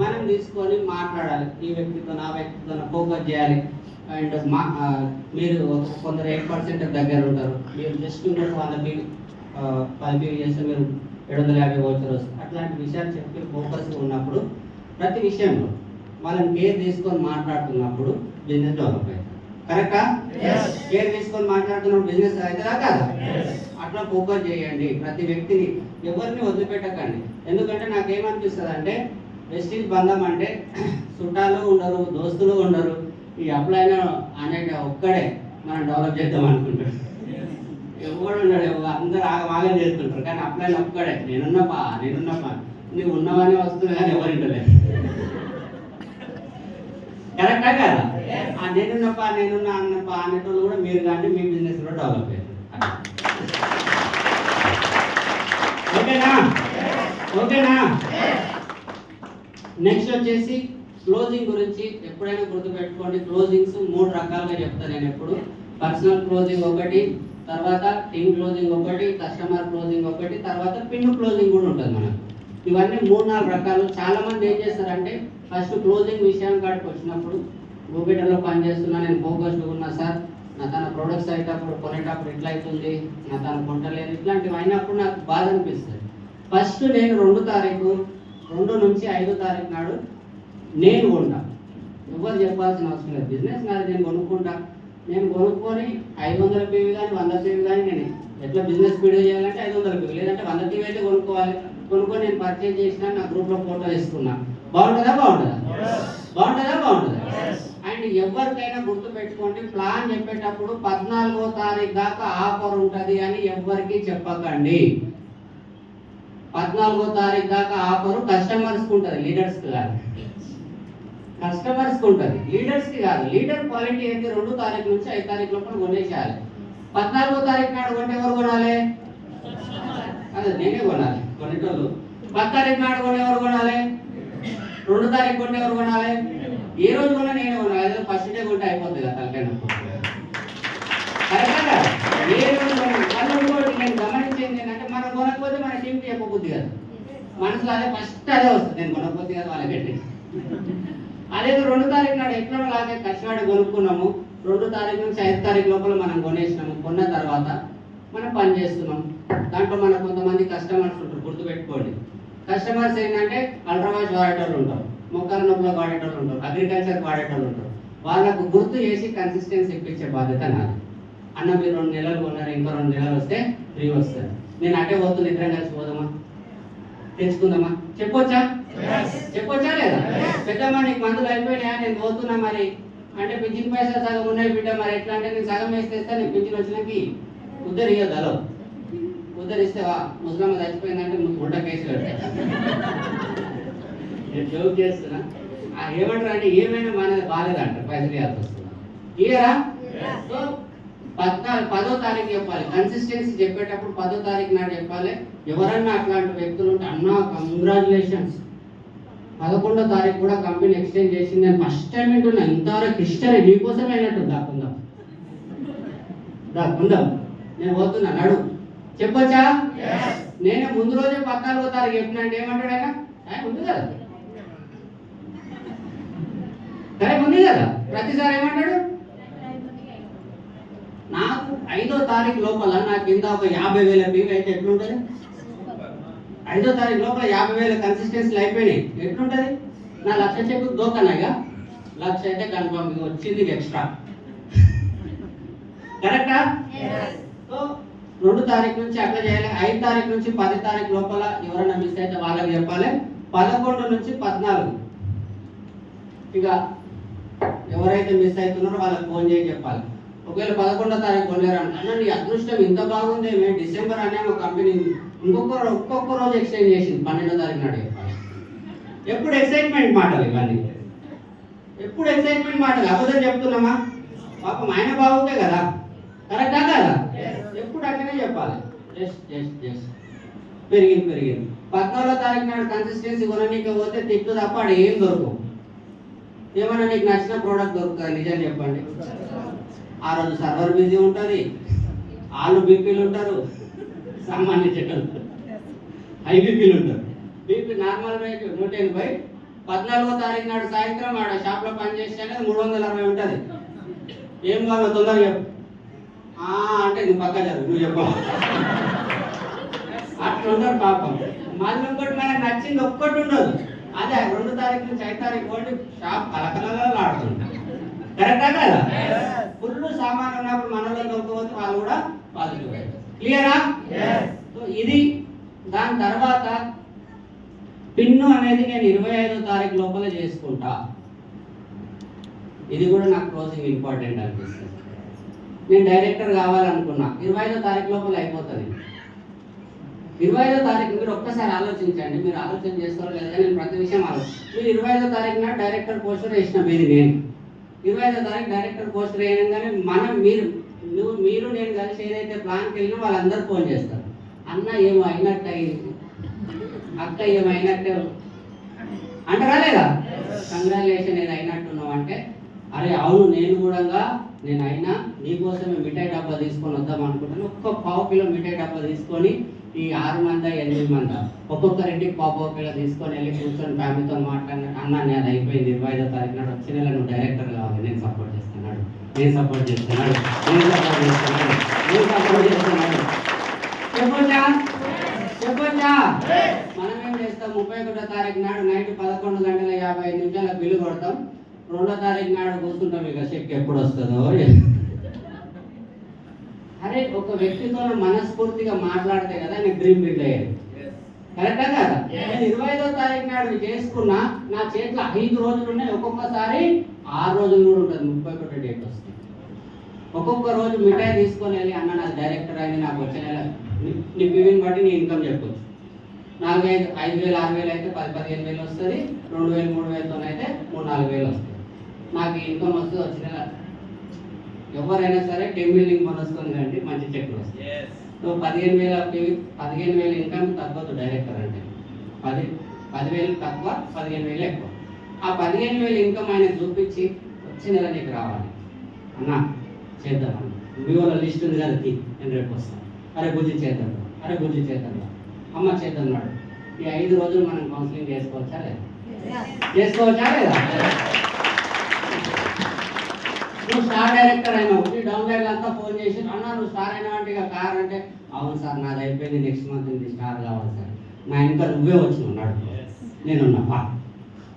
మనం తీసుకొని మాట్లాడాలి. ఈ వ్యక్తితో నా వ్యక్తితో ఫోకస్ చేయాలి. అండ్ మీరు కొందరు 8% దగ్గర ఉంటారు, మీరు జస్ట్ ఇంకొక 10 PV చేస్తే మీరు 750 వోచర్ వస్తుంది. అట్లాంటి విషయాలు చెప్పి ఫోకస్ ఉన్నప్పుడు ప్రతి విషయంలో వాళ్ళని కేర్ తీసుకొని మాట్లాడుతున్నప్పుడు బిజినెస్ డెవలప్ అవుతుంది. కరెక్టా? కేర్ తీసుకొని మాట్లాడుతున్నప్పుడు బిజినెస్ అవుతుందా కాదా? అట్లా ఫోకస్ చేయండి. ప్రతి వ్యక్తిని ఎవరిని వదిలిపెట్టకండి. ఎందుకంటే నాకేమనిపిస్తుంది అంటే వెస్టీజ్ బంధం అంటే చుట్టాలు ఉండరు, దోస్తులు ఉండరు, ఈ అప్లైన అనే ఒక్కడే మనం డెవలప్ చేద్దాం అనుకుంటాడు. ఎవడు ఉన్నాడు, అందరూ ఆగం చేస్తుంటారు. కానీ అప్లైన ఒక్కడే నేనున్నపా నువ్వు ఉన్నవనే వస్తుంది కానీ ఎవరింటలేదు. కరెక్టా కదా? ఆ నేనున్నపా అన్నపా అనేటోళ్ళు కూడా మీరు కానీ మీ బిజినెస్ కూడా డెవలప్ అయ్యింది. ఓకేనా? నెక్స్ట్ వచ్చేసి క్లోజింగ్ గురించి ఎప్పుడైనా గుర్తుపెట్టుకోండి. క్లోజింగ్స్ 3 రకాలుగా చెప్తాను నేను ఎప్పుడు. పర్సనల్ క్లోజింగ్ ఒకటి, తర్వాత టీమ్ క్లోజింగ్ ఒకటి, కస్టమర్ క్లోజింగ్ ఒకటి, తర్వాత పిన్ క్లోజింగ్ కూడా ఉంటుంది మనకు. ఇవన్నీ 3-4 రకాలు. చాలా మంది ఏం చేస్తారంటే ఫస్ట్ క్లోజింగ్ విషయం కాడికి వచ్చినప్పుడు గూబిటర్లో పనిచేస్తున్నా, నేను ఫోకస్డ్ ఉన్నా సార్, నా తన ప్రొడక్ట్స్ అయ్యేటప్పుడు కొనేటప్పుడు ఇట్లా అవుతుంది, నా తన కొంటలేదు, ఇట్లాంటివి అయినప్పుడు నాకు బాధ అనిపిస్తుంది. ఫస్ట్ నేను 2 నుంచి 5 తారీఖు నాడు నేను కొంటా. ఎవరు చెప్పాల్సిన అవసరం లేదు. బిజినెస్ నాది, నేను కొనుక్కుంటా. నేను కొనుక్కొని 500 PV కానీ 100 PV కానీ నేను ఎట్లా బిజినెస్ స్పీడ్ చేయాలంటే 500 PV లేదంటే 100 PV అయితే కొనుక్కోవాలి. కొనుక్కొని నేను పర్చేజ్ చేసిన, నా గ్రూప్లో ఫోటో వేసుకున్నా. బాగుంటుందా? అండ్ ఎవరికైనా గుర్తు పెట్టుకోండి, ప్లాన్ చెప్పేటప్పుడు 14వ తారీఖు దాకా ఆఫర్ ఉంటుంది అని ఎవరికి చెప్పకండి. 14వ తారీఖు దాకా ఆఫర్ కస్టమర్స్కి ఉంటుంది, లీడర్స్కి కాదు. కస్టమర్స్కి ఉంటుంది, లీడర్స్కి కాదు. లీడర్ క్వాలిటీ ఏంటి? 2 తారీఖు నుంచి 5 తారీఖు లోపల కొనేసేయాలి. 14వ తారీఖు నాడు కొంటే ఎవరు కొనాలి? అదే నేనే కొనాలి. కొనేటోళ్ళు 10 తారీఖు నాడు కొని ఎవరు కొనాలి? 2 తారీఖు కొంటే ఎవరు కొనాలి? ఏ రోజు కొన్నా నేనే కొనాలి. అదే ఫస్ట్ డే కొంటే అయిపోతుంది కదా తలకైనప్పుడు. కరెక్ట్గా ఏ రోజు వాళ్ళు నేను గమనించింది ఏంటంటే మనం కొనకపోతే మన టీంకి చెప్పబుద్ది కదా, మనసులో అదే ఫస్ట్ అదే వస్తుంది, నేను కొనకపోతే కదా వాళ్ళకంటే. అదే 2 తారీఖు నాడు ఎట్లా లాగే కష్టపడి కొనుక్కున్నాము, 2 తారీఖు నుంచి 5 తారీఖు లోపల మనం కొనేసినాము. కొన్న తర్వాత మనం పని చేస్తున్నాం. దాంట్లో మన కొంతమంది కస్టమర్స్ ఉంటారు, గుర్తుపెట్టుకోండి. కస్టమర్స్ ఏంటంటే అల్ట్రావాష్ వాడేటోళ్ళు ఉంటారు, మొక్కల నొప్పులో వాడేటోళ్ళు ఉంటారు, అగ్రికల్చర్ వాడేటోళ్ళు ఉంటారు. వాళ్ళకు గుర్తు చేసి కన్సిస్టెన్సీ ఇప్పించే బాధ్యత నాది. అన్న మీరు 2 నెలలు కొన్నారు, ఇంకో 2 నెలలు వస్తే ఫ్రీ వస్తుంది. నేను అటే పోతుంది, ఇద్దరం కలిసి పోదామా, తెచ్చుకుందామా? చెప్పొచ్చా లేదా? పెద్దమ్మా నీకు మందులు అయిపోయినాయా, నేను పోతున్నా మరి అంటే పింఛన్ పైసలు సగం ఉన్నాయి బిడ్డ, మరి ఎట్లా అంటే నేను సగం వేస్తే నీకు పింఛన్ వచ్చినాకి ఉద్ధరియ్యదు. అలో ఉద్ధరిస్తే ముస్లిం చచ్చిపోయిందంటే గుడ్డ కేసు పెడతా. నేను జోక్ చేస్తున్నా. ఏమంటారు అంటే ఏమైనా మనది బాగాలేదంటారు, పైసలు ఇవ్వాల్సి వస్తుంది. ఇయరా? సో 10వ తారీఖు చెప్పాలి. కన్సిస్టెన్సీ చెప్పేటప్పుడు 10వ తారీఖు నాడు చెప్పాలి. ఎవరన్నా అట్లాంటి వ్యక్తులు ఉంటే అన్నా కంగ్రాచులేషన్స్, 11వ తారీఖు కూడా కంపెనీ ఎక్స్చేంజ్ చేసింది, నేను ఫస్ట్ టైం వింటున్నా, ఇంతవరకు హిస్టరీ నీకోసమే అయినట్టు. దాకుందాం నేను పోతున్నా, నడు. చెప్పొచ్చా? నేను ముందు రోజే 14వ తారీఖు చెప్పినంటే ఏమంటాడు ఆయన? ఉంది కదా, టైం ఉంది కదా. ప్రతిసారి ఏమంటాడు? నాకు 5వ తారీఖు లోపల నాకు కింద ఒక 50,000 PV అయితే ఎట్లుంటుంది? 5వ తారీఖు లోపల 50,000 కన్సిస్టెన్సీలు అయిపోయినాయి, ఎట్లుంటుంది? నా 1,00,000 చెప్పు దోకన్నాగా, 1,00,000 అయితే కన్ఫర్మ్ వచ్చింది ఎక్స్ట్రా. కరెక్టా? సో 2 తారీఖు నుంచి అట్లా చేయాలి. 5 తారీఖు నుంచి 10 తారీఖు లోపల ఎవరైనా మిస్ అయితే వాళ్ళకి చెప్పాలి. 11 నుంచి 14 ఇక ఎవరైతే మిస్ అవుతున్నారో వాళ్ళకి ఫోన్ చేసి చెప్పాలి. ఒకవేళ 11వ తారీఖు కొనలేరంటే అన్న నీ అదృష్టం ఇంత బాగుంది, మేము డిసెంబర్ అనే ఒక కంపెనీ ఒక్కొక్క రోజు ఎక్స్చేంజ్ చేసింది, 12వ తారీఖు నాడు చెప్పాలి. ఎప్పుడు ఎక్సైట్మెంట్ మాటలు ఇవన్నీ, ఎప్పుడు ఎక్సైట్మెంట్ మాటలు. అబద్ధం చెప్తున్నామా? పాపం ఆయన బాగుందే కదా, కరెక్టా కదా? ఎప్పుడు అట్లనే చెప్పాలి. జస్ట్ పెరిగింది. 14వ తారీఖు నాడు కన్సిస్టెన్సీ కొననీకి పోతే తిట్టు తప్ప ఆడ ఏం దొరకవు. ఏమన్నా నీకు నచ్చిన ప్రోడక్ట్ దొరుకుతుంది, నిజం చెప్పండి. ఆ రోజు సర్వర్ బిజీ ఉంటుంది, వాళ్ళు బీపీలు ఉంటారు, సంబంధించేటోళ్ళు హై బీపీలు ఉంటారు. బీపీ నార్మల్ రేట్ 180, 14వ తారీఖు నాడు సాయంత్రం ఆడ షాప్లో పని చేస్తే 360 ఉంటుంది. ఏం కావాలో తొందరగా చెప్పు అంటే నువ్వు పక్క జరుగు, నువ్వు చెప్పు. అట్లా ఉండదు పాపం. మళ్ళీ ఇంకోటి మనకు నచ్చింది ఒక్కటి ఉండదు. అదే 2వ తారీఖు నుంచి 5వ తారీఖు పోటీ షాప్ కలకలలో ఆడుతుంది. కరెక్టా కదా? ఫుల్ సామాన్ ఉన్నప్పుడు మనలో దొరకపోతే వాళ్ళు కూడా పాజిటివ్ అవుతారు. క్లియరా? సో ఇది. దాని తర్వాత పిన్ను అనేది నేను 25వ తారీఖు లోపల చేసుకుంటా. ఇది కూడా నాకు క్లోజింగ్ ఇంపార్టెంట్ అనిపిస్తుంది. నేను డైరెక్టర్ కావాలనుకున్నా, 25వ తారీఖు లోపల అయిపోతుంది. 25వ తారీఖు మీరు ఒక్కసారి ఆలోచించండి. మీరు ఆలోచన చేస్తారో లేదా నేను ప్రతి విషయం మీరు 25వ తారీఖు నాడు డైరెక్టర్ పోస్టర్ వేసిన మీది నేను. 25వ తారీఖు డైరెక్టర్ పోస్టర్ వేయగానే మీరు నేను కలిసి ఏదైతే ప్లాన్కి వెళ్ళినా వాళ్ళందరూ ఫోన్ చేస్తారు. అన్న ఏమో అయినట్టు అయింది, అక్క ఏమైనట్టు అంటారా లేదా? కంగ్రాచులేషన్ ఏదో అయినట్టున్నావు అంటే, అరే అవును నేను అయినా నీకోసమే మిఠాయి డబ్బా తీసుకొని వద్దాం అనుకుంటాను. ఒక్క 1/2 కిలో మిఠాయి డబ్బా తీసుకొని ఈ 6 మంది 8 మంది ఒక్కొక్కరింటికి 1/2 కిలో తీసుకొని వెళ్ళి కూర్చొని ఫ్యామిలీతో మాట్లాడిన అన్న నేను అయిపోయింది. 25వ తారీఖు నాడు వచ్చే నెల నువ్వు డైరెక్టర్ కావాలి, నేను సపోర్ట్ చేస్తున్నాడు. చెప్పొచ్చా? మనం ఏం చేస్తాం? 31వ తారీఖు నాడు నైట్ 11:55 బిల్లు కొడతాం. 2వ తారీఖు నాడు కూర్చుంటాం, ఇక చెక్ ఎప్పుడు వస్తుందో. అరే ఒక వ్యక్తితో మనస్ఫూర్తిగా మాట్లాడితే కదా నీకు డ్రీమ్ బిల్డ్ అయ్యేది. కరెక్టా కదా? నేను 25వ తారీఖు నాడు చేసుకున్నా, నా చేతిలో 5 రోజులు ఉన్నాయి. ఒక్కొక్కసారి 6 రోజులు కూడా ఉంటుంది. 31 డేట్ వస్తుంది. ఒక్కొక్క రోజు మిఠాయి తీసుకొని వెళ్ళి అన్న నాకు డైరెక్టర్ అయింది, నాకు వచ్చే నెల నీ పివిని బట్టి నీ ఇన్కమ్ చెప్పొచ్చు. 4,000, 5,000, 6,000 అయితే 10,000-15,000 వస్తుంది. 2,000, 3,000తో అయితే 3,000-4,000 వస్తుంది. నాకు ఇన్కమ్ వస్తుంది. వచ్చిన ఎవరైనా సరే 10 బిల్డింగ్ వస్తుంది కంటే మంచి చెక్లు వస్తాయి. సో 15,000 ఇన్కమ్ తగ్గదు డైరెక్టర్ అంటే. 10,000 తక్కువ, 15,000 ఎక్కువ. ఆ 15,000 ఇన్కమ్ ఆయన చూపించి వచ్చే నెల నీకు రావాలి అన్న చేద్దామన్న. మీ వాళ్ళ లిస్ట్ ఉంది కదా, నేను రేపు వస్తాను. అరే బుద్ధి చేద్దాం, అమ్మ చేద్దాం. ఈ 5 రోజులు మనం కౌన్సిలింగ్ చేసుకోవచ్చా లేదా? నువ్వు స్టార్ డైరెక్టర్ అయినావు, డౌన్ లైన్ అంతా ఫోన్ చేసి అన్న నువ్వు స్టార్ అయినావు అంటే, ఇక కార్ అంటే అవును సార్ నాది అయిపోయింది, నెక్స్ట్ మంత్ ఇది స్టార్ కావాలి సార్. నా ఇంకా నువ్వే వచ్చినావు నడు, నేనున్నా.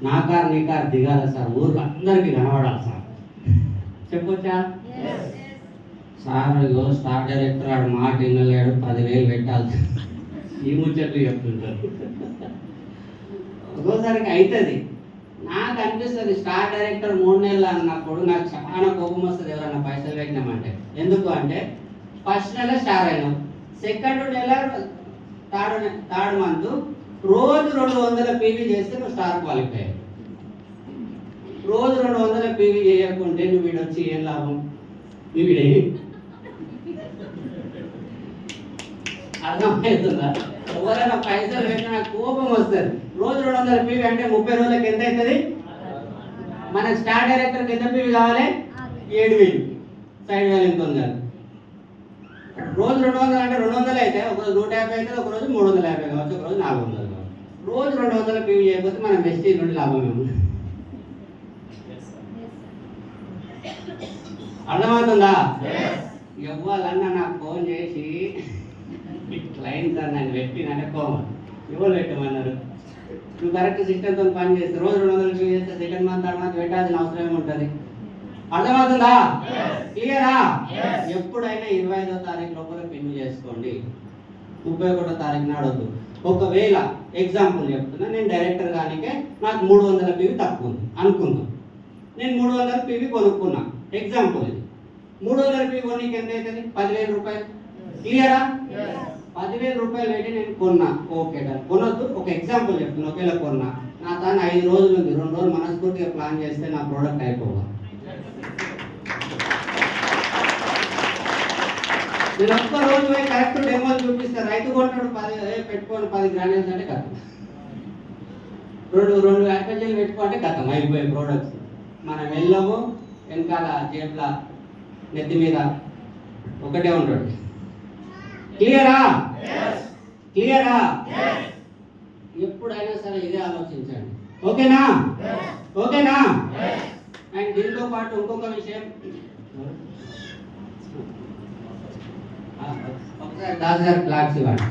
నా కార్ నీ కార్ దిగాల సార్, ఊరికి అందరికీ కనబడాలి సార్. చెప్పొచ్చా? సార్ ఇగో స్టార్ డైరెక్టర్ ఆడు మాట వినలేడు, 10,000 పెట్టాలి. ఈ ముచ్చట్లు చెప్తుంటారు. ఒక్కోసారికి అవుతుంది. నాకు అనిపిస్తుంది స్టార్ డైరెక్టర్ 3 నెలలు అన్నప్పుడు నాకు చాలా కోపం వస్తుంది ఎవరన్నా పైసలు పెట్టినామంటే. ఎందుకు అంటే ఫస్ట్ నెల స్టార్ అయినాం, సెకండ్ నెల థర్డ్ మంత్ రోజు 200 పీవీ చేస్తే నువ్వు స్టార్ క్వాలిఫై. రోజు 200 పీవీ చేయకుంటే నువ్వు వీడొచ్చి ఏం లాభం? నువ్వు వీడే అర్థమవుతుందా? ఎవరైనా పైసలు పెట్టిన కోపం వస్తుంది. రోజు 200 పీవీ అంటే 30 రోజులకి ఎంత అవుతుంది? మనకు స్టార్ డైరెక్టర్కి ఎంత పీవీ కావాలి? 7,000. సైడ్ వేలు ఎంత ఉంది? రోజు 200 అంటే 200 అయితే ఒకరోజు 150 అవుతుంది, ఒకరోజు 350 కావచ్చు, ఒకరోజు 400 కావచ్చు. రోజు 200 పీవీ చేయకపోతే మనం బెస్ట్ నుండి లాభం ఏముంది? అర్థమవుతుందా? ఇవ్వాలన్నా నాకు ఫోన్ చేసి క్లయింట్ సార్ నన్ను పెట్టినంటే కోమం ఎవరు పెట్టమన్నారు. నువ్వు కరెక్ట్ సిస్టమ్తో పని చేస్తే రోజు 200 పీవీ చేస్తే సెకండ్ మంత్ థర్డ్ మంత్ పెట్టాల్సిన అవసరం ఏముంటుంది? అర్థమవుతుందా? క్లియరా? ఎప్పుడైనా 25వ తారీఖు లోపల పిన్ చేసుకోండి, 31వ తారీఖు నాడొద్దు. ఒకవేళ ఎగ్జాంపుల్ చెప్తున్నా, నేను డైరెక్టర్ కానికే నాకు 300 పీవీ తక్కువ ఉంది అనుకుందాం. నేను 300 పీవీ కొనుక్కున్నా. ఎగ్జాంపుల్ ఇది. 300 పీవీ కొనికి ఎంత అవుతుంది? 10,000 రూపాయలు. క్లియరా? 10,000 రూపాయలు పెట్టి నేను కొన్నా. Okay done. కొనొద్దు, ఒక ఎగ్జాంపుల్ చెప్తున్నా. ఒకవేళ కొన్నా, నా తాను 5 రోజులు ఉంది, 2 రోజులు మనస్ఫూర్తిగా ప్లాన్ చేస్తే నా ప్రోడక్ట్ అయిపోవాలి. నేను ఒక్క రోజు పోయి కరెక్ట్ డెమోలు చూపిస్తే రైతు కొంటాడు 10 పెట్టుకొని 10 గ్రాండ్స్ అంటే కథం. 2 యాక్టేజీలు పెట్టుకుంటే కథం అయిపోయే ప్రోడక్ట్స్. మనం వెళ్ళము, వెనకాల జేబుల నెత్తి మీద ఒకటే ఉంటాడు. క్లియరా? ఎప్పుడైనా సరే ఇదే ఆలోచించండి. ఓకేనా? ఓకేనా? అండ్ దీంతో పాటు ఇంకొక విషయం, ఒకసారి దాస్ గారు క్లాస్ ఇవ్వండి.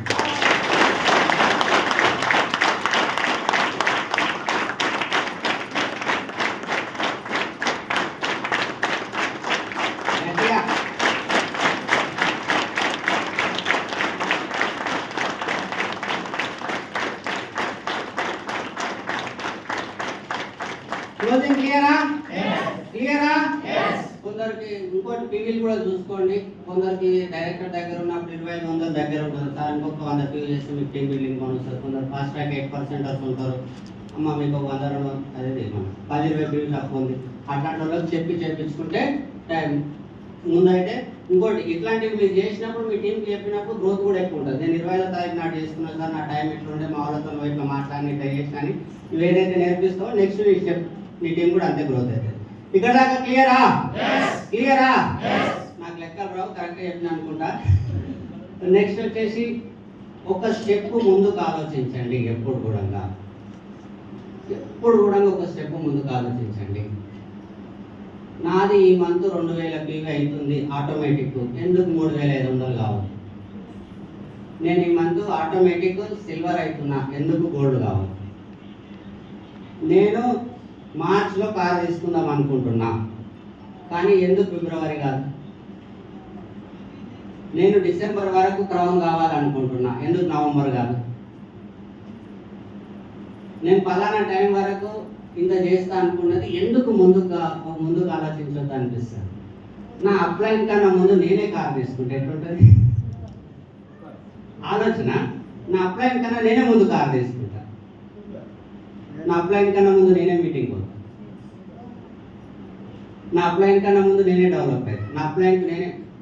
క్లోజింగ్ క్లియరా? క్లియరా? కొందరికి ఇంకోటి పీవీలు కూడా చూసుకోండి. కొందరికి డైరెక్టర్ దగ్గర ఉన్నప్పుడు 25,000 దగ్గర ఉంటుంది సార్, ఇంకొక 100 పీవీ చేస్తే మీకు టీమ్ బిల్డింగ్ కొని వస్తుంది. కొందరు ఫాస్ట్ ట్రాక్ 8% ఉంటారు, అమ్మ మీకు 100 అదే మనం 10-20 పీవీ తక్కువ ఉంది. అట్లాంటి వాళ్ళకి చెప్పించుకుంటే టైం ముందైతే. ఇంకోటి ఇట్లాంటివి మీరు చేసినప్పుడు మీ టీంకి చెప్పినప్పుడు గ్రోత్ కూడా ఎక్కువ ఉంటుంది. నేను 25వ తారీఖు నాడు చేసుకున్నాను సార్, నా టైం ఎట్లుంటే మా వాళ్ళతో ఇట్లా మాట్లాడి ఇట్లా చేసి కానీ నువ్వు ఏదైతే నేర్పిస్తావో నెక్స్ట్ నీ స్టెప్ నీ టీం కూడా అంతే గ్రోత్ అవుతుంది. ఇక్కడ దాకా క్లియరా? క్లియరా? నాకు లెక్కలు రావు, కరెక్ట్గా చెప్పిన అనుకుంటా. నెక్స్ట్ వచ్చేసి ఒక స్టెప్ ముందుకు ఆలోచించండి. ఎప్పుడు కూడా ఒక స్టెప్ ముందుకు ఆలోచించండి. నాది ఈ మంత్ 2000 పీవీ అవుతుంది ఆటోమేటిక్, ఎందుకు 3500 కావాలి? నేను ఈ మంత్ ఆటోమేటిక్ సిల్వర్ అవుతున్నా, ఎందుకు గోల్డ్ కావాలి? నేను మార్చ్లో కార్ తీసుకుందాం అనుకుంటున్నా, కానీ ఎందుకు ఫిబ్రవరి కాదు? నేను డిసెంబర్ వరకు క్రౌన్ కావాలనుకుంటున్నా, ఎందుకు నవంబర్ కాదు? నేను పలానా టైం వరకు ఇంత చేస్తా అనుకున్నది ఎందుకు ముందుకు ఆలోచించొద్దు అనిపిస్తుంది. నా అప్లైన్ కన్నా ముందు నేనే కార్ తీసుకుంటే ఎట్లుంటుంది ఆలోచన? నా అప్లైన్ కన్నా నేనే ముందు కార్ తీసుకుంటా, నా అప్లైన్ కన్నా ముందు నేనే మీటింగ్ పోతా, నా అప్లైన్ కన్నా ముందు నేనే డెవలప్ అవుతాను, నా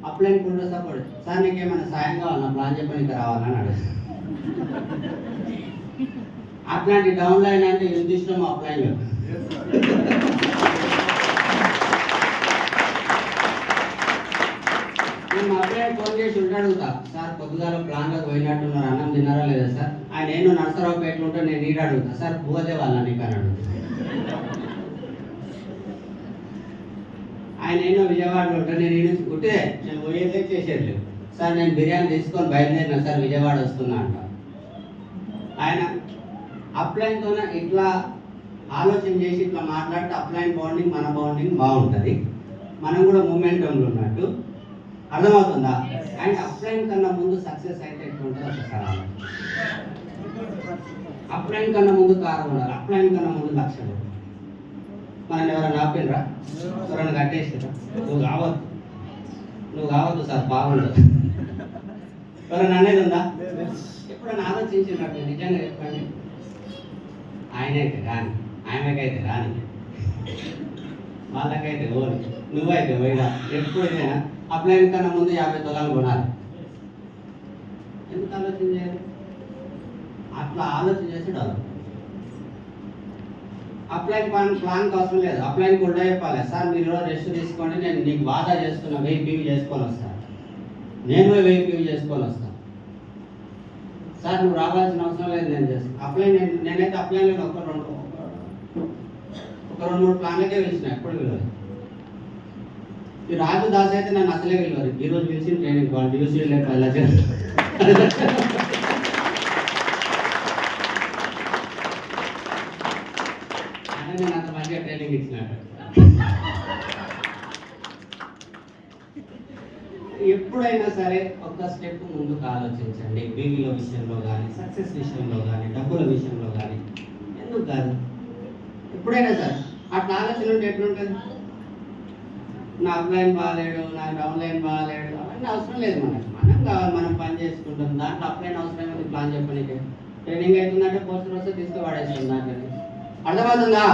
అప్లైన్ కూడా సపోర్ట్ సార్ నీకేమైనా సాయం కావాలన్నా ప్లాన్ చెప్పడానికి రావాలని అడుగుతాను. అట్లాంటి డౌన్ లైన్ అంటే ఎంత ఇష్టం అప్లైన్లో. నేను మా అప్లైన్ ఫోన్ చేసి అడుగుతా, సార్ పొద్దుగాల ప్లాన్లోకి పోయినట్టున్నారు, అన్నం తిన్నారా లేదా సార్? ఆయన నేను నర్సరావుపేటలో ఉంటే నేను నీడు అడుగుతా, సార్ పోతే వాళ్ళ నీకు అని అడుగుతా. ఆయన ఎన్నో విజయవాడలో ఉంటే నేను గుట్టే నేను పోయేదే చేసేది లేదు, సార్ నేను బిర్యానీ తీసుకొని బయలుదేరినా సార్ విజయవాడ వస్తున్నా అంట. ఆయన అప్లైన్తోనే ఇట్లా ఆలోచన చేసి ఇట్లా మాట్లాడితే అప్లైన్ బాండింగ్ మన బాండింగ్ బాగుంటుంది, మనం కూడా మూమెంటంలో ఉన్నట్టు. అర్థమవుతుందా? అండ్ అప్లైన్ కన్నా ముందు సక్సెస్ అయితే ఎట్లుంటుందో ఒకసారి అప్లైన్ కన్నా ముందు కారు ఉండాలి, అప్లైన్ కన్నా ముందు లక్ష్యం. మనం ఎవరైనా ఆపినరా? ఎవరైనా కట్టేసారా? నువ్వు కావద్దు సార్, బాగుండదు. ఎవరైనా అనేది ఉందా? ఎప్పుడైనా ఆలోచించినట్టు నిజంగా చెప్పండి. ఆయనైతే రాని, ఆయనకైతే రాని, వాళ్ళకైతే ఓని, నువ్వైతే పోయినా ఎప్పుడైనా అప్లైన్ కన్నా ముందు 50 తులాలు కొనాలి. ఎందుకు ఆలోచన చేయాలి? అట్లా ఆలోచన చేసి డెవలప్. అప్లైన్ ప్లాన్ అవసరం లేదు, అప్లైన్ కూడా చెప్పాలి, సార్ మీరు రెస్ట్ తీసుకోండి, నేను నీకు వాదా చేస్తున్నా 1000 పీవీ చేసుకొని వస్తాను, నేను 1000 పీవీ చేసుకొని వస్తాను సార్, నువ్వు రావాల్సిన అవసరం లేదు, నేను చేస్తాను. అప్లైన్ నేనైతే అప్లైన్లో ఒక 2-3 ప్లాన్లకే పిలిచిన, ఎప్పుడు పిలవదు. ఈ రాజు దాస్ అయితే నన్ను అసలే పిలవరు, ఈరోజు పిలిచిన ట్రైనింగ్ వాళ్ళు యూసీ లేక అలా చేస్తారు. నేను అంత మంచిగా ట్రైనింగ్ ఇచ్చినట్టు. ఎప్పుడైనా సరే ఒక స్టెప్ ముందుకు ఆలోచించండి. బీవీలో విషయంలో కానీ, సక్సెస్ విషయంలో కానీ, డబ్బుల విషయంలో కానీ. ఎందుకు కాదు? ఎప్పుడైనా సరే అట్లా ఆలోచన ఉంటే ఎట్లుంటుంది? నా అప్లైన్ బాగాలేడు, నా డౌన్లైన్ బాగాలేడు, అవన్నీ అవసరం లేదు. మనం కావాలి, మనం పని చేసుకుంటాం. దాంట్లో అప్లైన్ అవసరం ఏమైంది? ప్లాన్ చెప్పడానికి ట్రైనింగ్ అవుతుందంటే పోస్టర్ వస్తే తీసుకుపడేస్తాం దాంట్లో. అర్థమవుతుందా?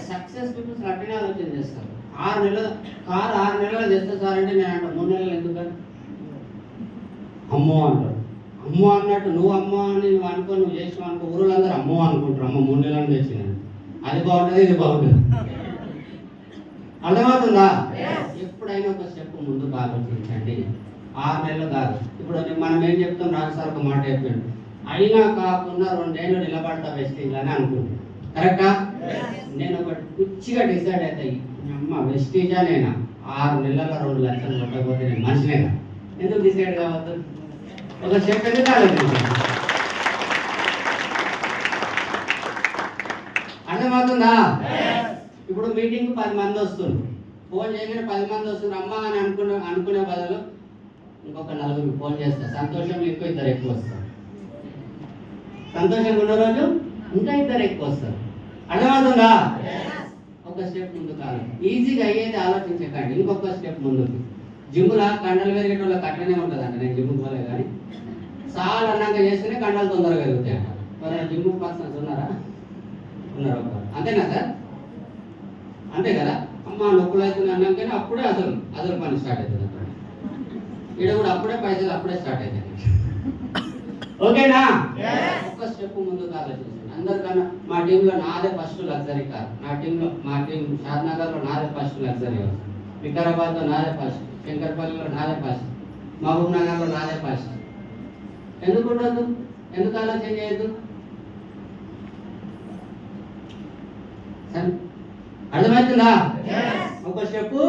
సక్సెస్ పీపుల్స్ అట్లనే ఆలోచన చేస్తారు. 6 నెలలు కారు 6 నెలలు చేస్తా సార్ అంటే నేను అంట 3 నెలలు ఎందుకని అమ్మో అంటారు. అమ్మో అన్నట్టు నువ్వు అమ్మో అని నువ్వు అనుకో, నువ్వు చేసినావు అనుకో, ఊరులందరూ అమ్మో అనుకుంటారు. అమ్మ 3 నెలలు చేసినాను, అది బాగుంటుంది, ఇది బాగుంటుంది. అర్థమవుతుందా? ఎప్పుడైనా ఒక స్టెప్ ముందుకు ఆలోచించండి. 6 నెలలు కాదు. ఇప్పుడు మనం ఏం చెప్తాం? రాజు సార్ ఒక మాట చెప్పాడు, అయినా కాకుండా 2 ఏళ్ళు నిలబడతా వెస్టింగ్ అని అనుకుంటున్నాను. కరెక్టా? నేను ఒకటి పిచ్చిగా డిసైడ్ అవుతాయి, అమ్మ వెస్టీజా నేనా 6 నెలల్లో 2 లక్షలు కొట్టకపోతే నేను మనిషినేనా? ఎందుకు డిసైడ్ కావద్దు? ఒక స్టెప్ ఎందుకు ఆలోచించాను? అర్థమవుతుందా? ఇప్పుడు మీటింగ్ 10 మంది వస్తుంది, ఫోన్ చేయగానే 10 మంది వస్తున్నారు అమ్మ అని అనుకునే బదులు ఇంకొక 4 ఫోన్ చేస్తా, సంతోషంలో ఎక్కువ 2 ఎక్కువ వస్తారు, సంతోషంగా ఉన్న రోజు ఇంకా 2 ఎక్కువ వస్తారు. అర్థమవుతుందా? ఒక స్టెప్ ముందుకు ఈజీగా అయ్యేది ఆలోచించకండి, ఇంకొక స్టెప్ ముందుకు. జిమ్లా కండలు పెరిగేట వాళ్ళకి అట్లనే ఉంటుంది అంట, నేను జిమ్కి పోలే కానీ చాలా అన్నాక చేస్తేనే కండలు తొందరగా పెరుగుతాయి అంట. మరి జిమ్ పర్సన్స్ ఉన్నారా? ఉన్నారు ఒక, అంతేనా సార్? అంతే కదా? అమ్మ నొప్పులు అవుతుంది అన్నాకనే అప్పుడే అసలు పని స్టార్ట్ అవుతుంది అక్కడ. ఇక్కడ కూడా అప్పుడే పైసలు అప్పుడే స్టార్ట్ అవుతాయి. ఓకేనా? ఒక్క స్టెప్ ముందుకు ఆలోచించండి. అందరికన్నా మా టీంలో నాదే ఫస్ట్ లగ్జరీ కార్, మా టీం షాద్నగర్లో నాదే ఫస్ట్ లగ్జరీ కార్, వికారాబాద్లో నాదే ఫస్ట్, శంకర్పల్లిలో నాదే ఫస్ట్, మహబూబ్ నగర్లో నాదే ఫస్ట్. ఎందుకు ఉండదు? ఎందుకు ఆలోచన చేయొద్దు? అర్థమవుతుందా? ఒక స్టెప్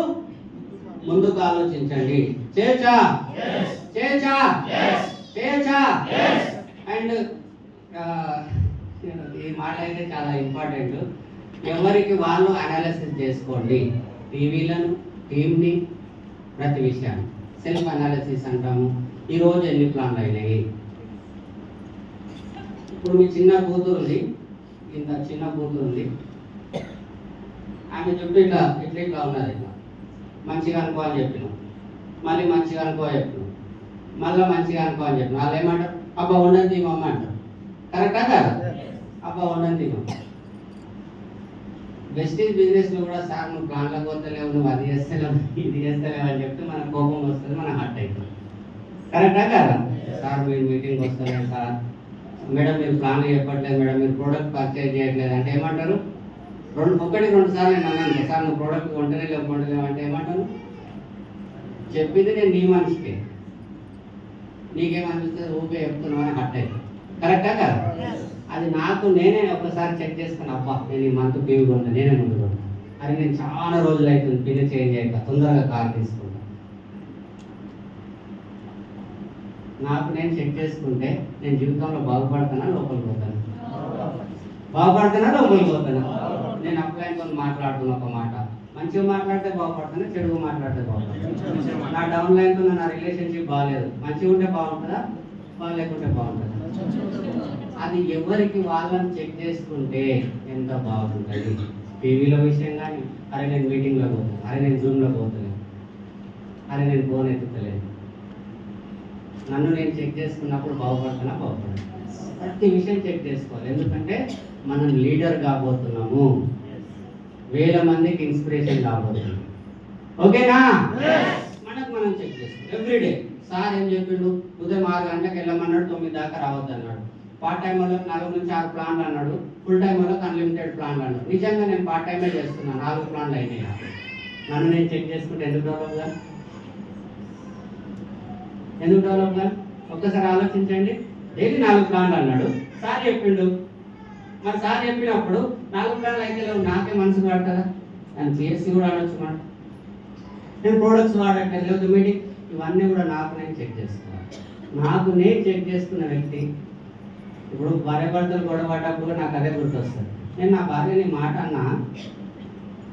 ముందుకు ఆలోచించండి. చేయొచ్చా? చేయొచ్చా? చేయొచ్చా? అండ్ ఈ మాట అయితే చాలా ఇంపార్టెంట్. ఎవరికి వాళ్ళు అనాలిసిస్ చేసుకోండి, టీంని, ప్రతి విషయాన్ని సెల్ఫ్ అనాలిసిస్ అంటాము. ఈరోజు ఎన్ని ప్లాన్లు అయినాయి? ఇప్పుడు మీ చిన్న కూతురు ఉంది, ఇంత చిన్న కూతురు ఉంది, ఆమె చుట్టూ ఇట్లా ఉన్నది, ఇట్లా మంచిగా అనుకో అని చెప్పినాం, మళ్ళీ మంచిగా అనుకో చెప్పినాం, మళ్ళీ మంచిగా అనుకో అని చెప్పినాం. వాళ్ళు ఏమంటారు? అబ్బా ఉండని తీమమ్మ అంటారు. కరెక్టా కాదా? అబ్బా ఉండని తీమమ్మ. వెస్టీజ్ బిజినెస్లో కూడా సార్ నువ్వు ప్లాన్లకు పోతలేవు, నువ్వు అది చేస్తలేవు, ఇది చేస్తలేవు అని చెప్తే మన కోపం వస్తుంది, మన హర్ట్ అవుతుంది. కరెక్టా కాదా? సార్ మీరు మీటింగ్ వస్తలేదు సార్, మేడం మీరు ప్లాన్లు చెప్పట్లేదు, మేడం మీరు ప్రోడక్ట్ పర్చేజ్ చేయట్లేదు అంటే ఏమంటారు? 1-2 సార్లు నేను అన్నాను సార్ నువ్వు ప్రోడక్ట్ కొంటలేవు అంటే ఏమంటాను? చెప్పింది నేను నీ మనిషికి, నీకేమనిపిస్తుంది? ఊపే చెప్తున్నావు అని హర్ట్ అవుతుంది. కరెక్టా కదా? అది నాకు నేనే ఒకసారి చెక్ చేసుకుని, అబ్బా నేను ఈ మంత్ పివి కొంటా, నేనే ముందు కొంటా, అది నేను చాలా రోజులు అవుతుంది పిన్ చేంజ్ అయ్యాక తొందరగా కార్ తీసుకుంటా. నాకు నేను చెక్ చేసుకుంటే నేను జీవితంలో బాగుపడుతున్నా, లోపలికి పోతాను, బాగుపడుతున్నా, లోపలికి పోతాను. నేను అప్లైన్తో మాట్లాడుతున్నా ఒక మాట, మంచిగా మాట్లాడితే బాగుపడుతున్నా, చెడుగా మాట్లాడితే బాగుపడుతున్నా. నా డౌన్ లైన్తో నా రిలేషన్షిప్ బాగాలేదు, మంచిగా ఉంటే బాగుంటుందా, బాగాలేకుంటే బాగుంటుందా? అది ఎవరికి వాళ్ళని చెక్ చేసుకుంటే ఎంత బాగుంటుంది. టీవీలో విషయం కానీ, అరే నేను మీటింగ్లో పోతాను, అరే నేను జూమ్లో పోతలేను, అరే నేను ఫోన్ ఎత్తుతలేను. నన్ను నేను చెక్ చేసుకున్నప్పుడు బాగుపడుతున్నా, బాగుపడుతున్నా. ప్రతి విషయం చెక్ చేసుకోవాలి, ఎందుకంటే మనం లీడర్ కాబోతున్నాము, 1000 మందికి ఇన్స్పిరేషన్ కాబోతున్నాం. ఓకేనా? మనకు మనం చెక్ చేసుకోవాలి ఎవ్రీడే. సార్ ఏం చెప్పిండు? ఉదయం 6 గంటలకు వెళ్ళమన్నాడు, 9 దాకా రావద్దు అన్నాడు. పార్ట్ టైం వాళ్ళకి 4 నుంచి 6 ప్లాన్లు అన్నాడు, ఫుల్ టైం వాళ్ళకి అన్లిమిటెడ్ ప్లాన్లు అన్నాడు. నిజంగా నేను పార్ట్ టైమే చేస్తున్నాను, 4 ప్లాన్లు అయినాయి. నన్ను నేను చెక్ చేసుకుంటే ఎందుకు డెవలప్ కాదు? ఎందుకు డెవలప్ కాదు? ఒక్కసారి ఆలోచించండి. డైలీ 4 ప్లాన్లు అన్నాడు, సార్ చెప్పిండు. మరి సార్ చెప్పినప్పుడు 4 ప్లాన్లు అయితే లేవు, నాకే మనసు పడుతుందా? నేను చేసి కూడా ఆడొచ్చు మాట, నేను ప్రోడక్ట్స్ వాడట్లేదు, లేదు మీటింగ్, ఇవన్నీ కూడా నాకు నేను చెక్ చేసుకోవాలి. నాకు నేను చెక్ చేసుకున్న వ్యక్తి ఇప్పుడు భార్య భర్తలు గొడవ పడ్డప్పుడు నాకు అదే గుర్తొస్తుంది. నేను నా భార్యని మాట అన్నా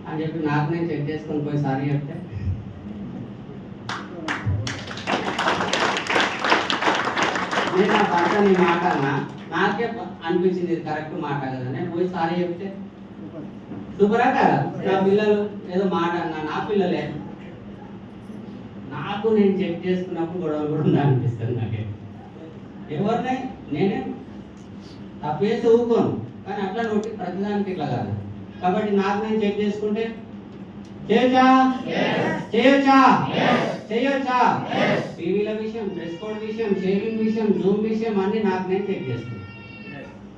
అని చెప్పి నాకు నేను చెక్ చేసుకొని పోయి సారీ చెప్తే నేను నా భర్తని మాట అన్నా, నాకే అనిపించింది ఇది కరెక్ట్ మాట కదా, నేను పోయి సారీ చెప్తే సూపరా కదా? నా పిల్లలు ఏదో మాట అన్నా, నా పిల్లలే, నాకు నేను చెక్ చేసుకున్నప్పుడు గొడవలు కూడా అనిపిస్తుంది నాకే. ఎవరినే నేనే తప్పేసి ఊరుకోను, కానీ అట్లా నోటి ప్రతిదానికి ఇట్లా కాదు. కాబట్టి నాకు నేను చెక్ చేసుకుంటే చేయొచ్చా? చేయొచ్చా? చేయొచ్చా? టీవీల విషయం, డ్రెస్ కోడ్ విషయం, షేరింగ్ విషయం, జూమ్ విషయం అన్ని నాకు నేను చెక్ చేసుకుంటాను.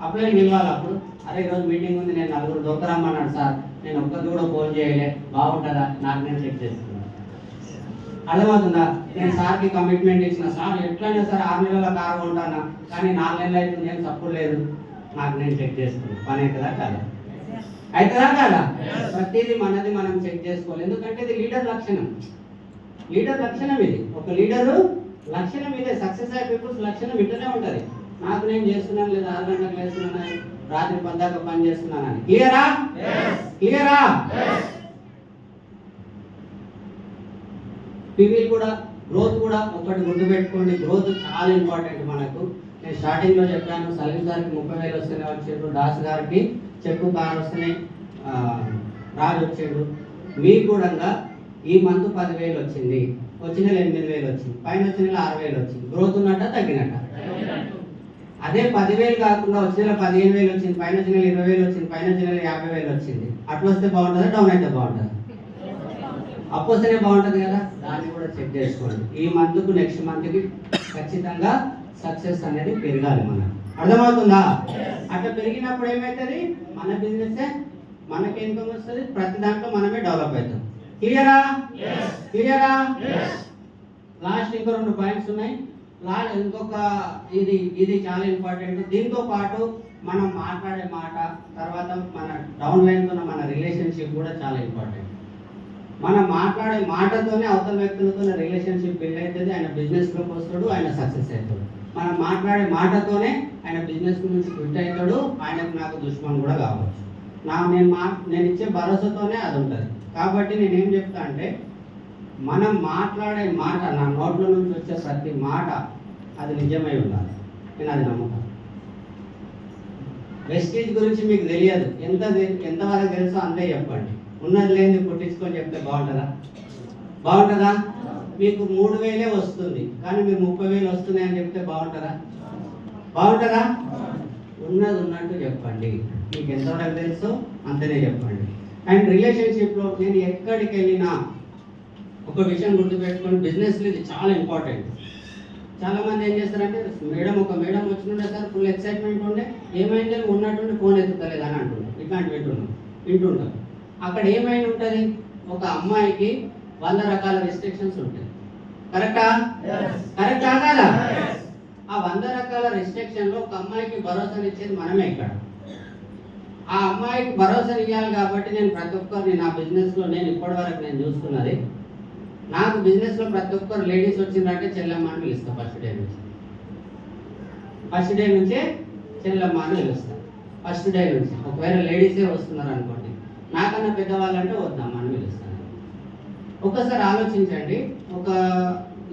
అప్పుడే ఇవ్వాలి. అప్పుడు అరే ఈరోజు మీటింగ్ ఉంది, నేను 4 దొరకరమ్మన్నాడు సార్, నేను ఒక్కది కూడా ఫోన్ చేయలే, బాగుంటుందా? నాకు నేను చెక్ చేసుకున్నాను. అర్థమవుతుందా? నేను సార్కి కమిట్మెంట్ ఇచ్చిన, సార్ ఎట్లయినా సరే 6 నెలల కారు కొంటానా, కానీ 4 నెలలు అవుతుంది, ఏం తప్పు లేదు, నాకు నేను చెక్ చేసుకున్నాను. పని అవుతుందా కాదా? అవుతుందా కాదా? ప్రతిదీ మనది మనం చెక్ చేసుకోవాలి. ఎందుకంటే ఇది లీడర్ లక్షణం. లీడర్ లక్షణం ఇది. ఒక లీడరు లక్షణం ఇదే. సక్సెస్ అయ్యే పీపుల్స్ లక్షణం ఇట్లనే ఉంటుంది. నాకు నేను చేస్తున్నాను లేదా 6 గంటలకు వేస్తున్నాను, రాత్రి 10 దాకా పని చేస్తున్నానని. క్లియరా? క్లియరా? పివి కూడా గ్రోత్ కూడా ఒకటి గుర్తుపెట్టుకోండి. గ్రోత్ చాలా ఇంపార్టెంట్ మనకు. నేను స్టార్టింగ్లో చెప్పాను, సలీం సార్కి 30,000 వస్తేనే వచ్చాడు, దాస్ గారికి చెక్కు కారు వస్తేనే రాజు వచ్చాడు. మీకు కూడా ఈ మంత్ 10,000 వచ్చింది, వచ్చిన నెల 8,000 వచ్చింది, పైన వచ్చిన నెల 6,000 వచ్చింది. గ్రోత్ ఉన్నట్ట తగ్గినట్ట? అదే 10,000 కాకుండా వచ్చిన నెల 15,000 వచ్చింది, పైన వచ్చిన నెల 20,000 వచ్చింది, పైన వచ్చిన నెల 50,000 వచ్చింది. అట్లా వస్తే బాగుంటుందా, డౌన్ అయితే బాగుంటుందా? అప్ వస్తేనే బాగుంటుంది కదా. దాన్ని కూడా చెక్ చేసుకోండి. ఈ మంత్కు నెక్స్ట్ మంత్కి ఖచ్చితంగా సక్సెస్ అనేది పెరగాలి మనకు. అర్థమవుతుందా? అట్లా పెరిగినప్పుడు ఏమవుతుంది, మన బిజినెస్ మనకి ఇన్కమ్ వస్తుంది, ప్రతి దాంట్లో మనమే డెవలప్ అవుతాం. క్లియరా? క్లియరా? లాస్ట్ ఇంకో 2 పాయింట్స్ ఉన్నాయి. ఇంకొక ఇది చాలా ఇంపార్టెంట్. దీంతో పాటు మనం మాట్లాడే మాట, తర్వాత మన డౌన్ లైన్తో మన రిలేషన్షిప్ కూడా చాలా ఇంపార్టెంట్. మనం మాట్లాడే మాటతోనే అవతల వ్యక్తులతో రిలేషన్షిప్ బిల్డ్ అవుతుంది. ఆయన బిజినెస్లోకి వస్తాడు, ఆయన సక్సెస్ అవుతాడు. మనం మాట్లాడే మాటతోనే ఆయన బిజినెస్ నుంచి క్విట్ అవుతాడు, ఆయనకు నాకు దుష్మన్ కూడా కావచ్చు. నేను ఇచ్చే భరోసాతోనే అది ఉంటుంది. కాబట్టి నేనేం చెప్తా అంటే, మనం మాట్లాడే మాట, నా నోట్ల నుంచి వచ్చే ప్రతి మాట అది నిజమై ఉండాలి. నేను అది నమ్ముతాను. వెస్టేజ్ గురించి మీకు తెలియదు, ఎంతవరకు తెలుసో అంతే చెప్పండి. ఉన్నది లేని పుట్టించుకొని చెప్తే బాగుంటుందా? బాగుంటుందా? మీకు 3,000 వస్తుంది, కానీ మీరు 30,000 వస్తున్నాయి అని చెప్తే బాగుంటుందా? బాగుంటుందా? ఉన్నది ఉన్నట్టు చెప్పండి. మీకు ఎంతవరకు తెలుసో అంతనే చెప్పండి. అండ్ రిలేషన్షిప్లో నేను ఎక్కడికి వెళ్ళినా ఒక విషయం గుర్తుపెట్టుకోండి, బిజినెస్లో ఇది చాలా ఇంపార్టెంట్. చాలామంది ఏం చేస్తారంటే, ఒక మేడం వచ్చిండే సార్, ఫుల్ ఎక్సైట్మెంట్ ఉండే, ఏమైంది ఉన్నట్టుండి ఫోన్ ఎత్తుతలేదు అని అంటున్నాం. ఇట్లాంటి వింటుంటాం. అక్కడ ఏమైనా ఉంటుంది, ఒక అమ్మాయికి 100 రకాల రెస్ట్రిక్షన్స్ ఉంటాయి. కరెక్టా? కరెక్టా కాదా? ఆ 100 రకాల రెస్ట్రిక్షన్లో ఒక అమ్మాయికి భరోసాని ఇచ్చేది మనమే. ఇక్కడ ఆ అమ్మాయికి భరోసా ఇవ్వాలి. కాబట్టి నేను ప్రతి ఒక్కరిని నా బిజినెస్లో నేను ఇప్పటి వరకు నేను చూస్తున్నది, నాకు బిజినెస్లో ప్రతి ఒక్కరు లేడీస్ వచ్చిందంటే చెల్లెమ్మ అని పిలుస్తాను. ఫస్ట్ డే నుంచే చెల్లెమ్మ అని పిలుస్తాను. ఫస్ట్ డే నుంచి ఒకవేళ లేడీసే వస్తున్నారు అనుకోండి, నాకన్నా పెద్దవాళ్ళంటే వద్దామా అని పిలుస్తాను. ఒక్కసారి ఆలోచించండి.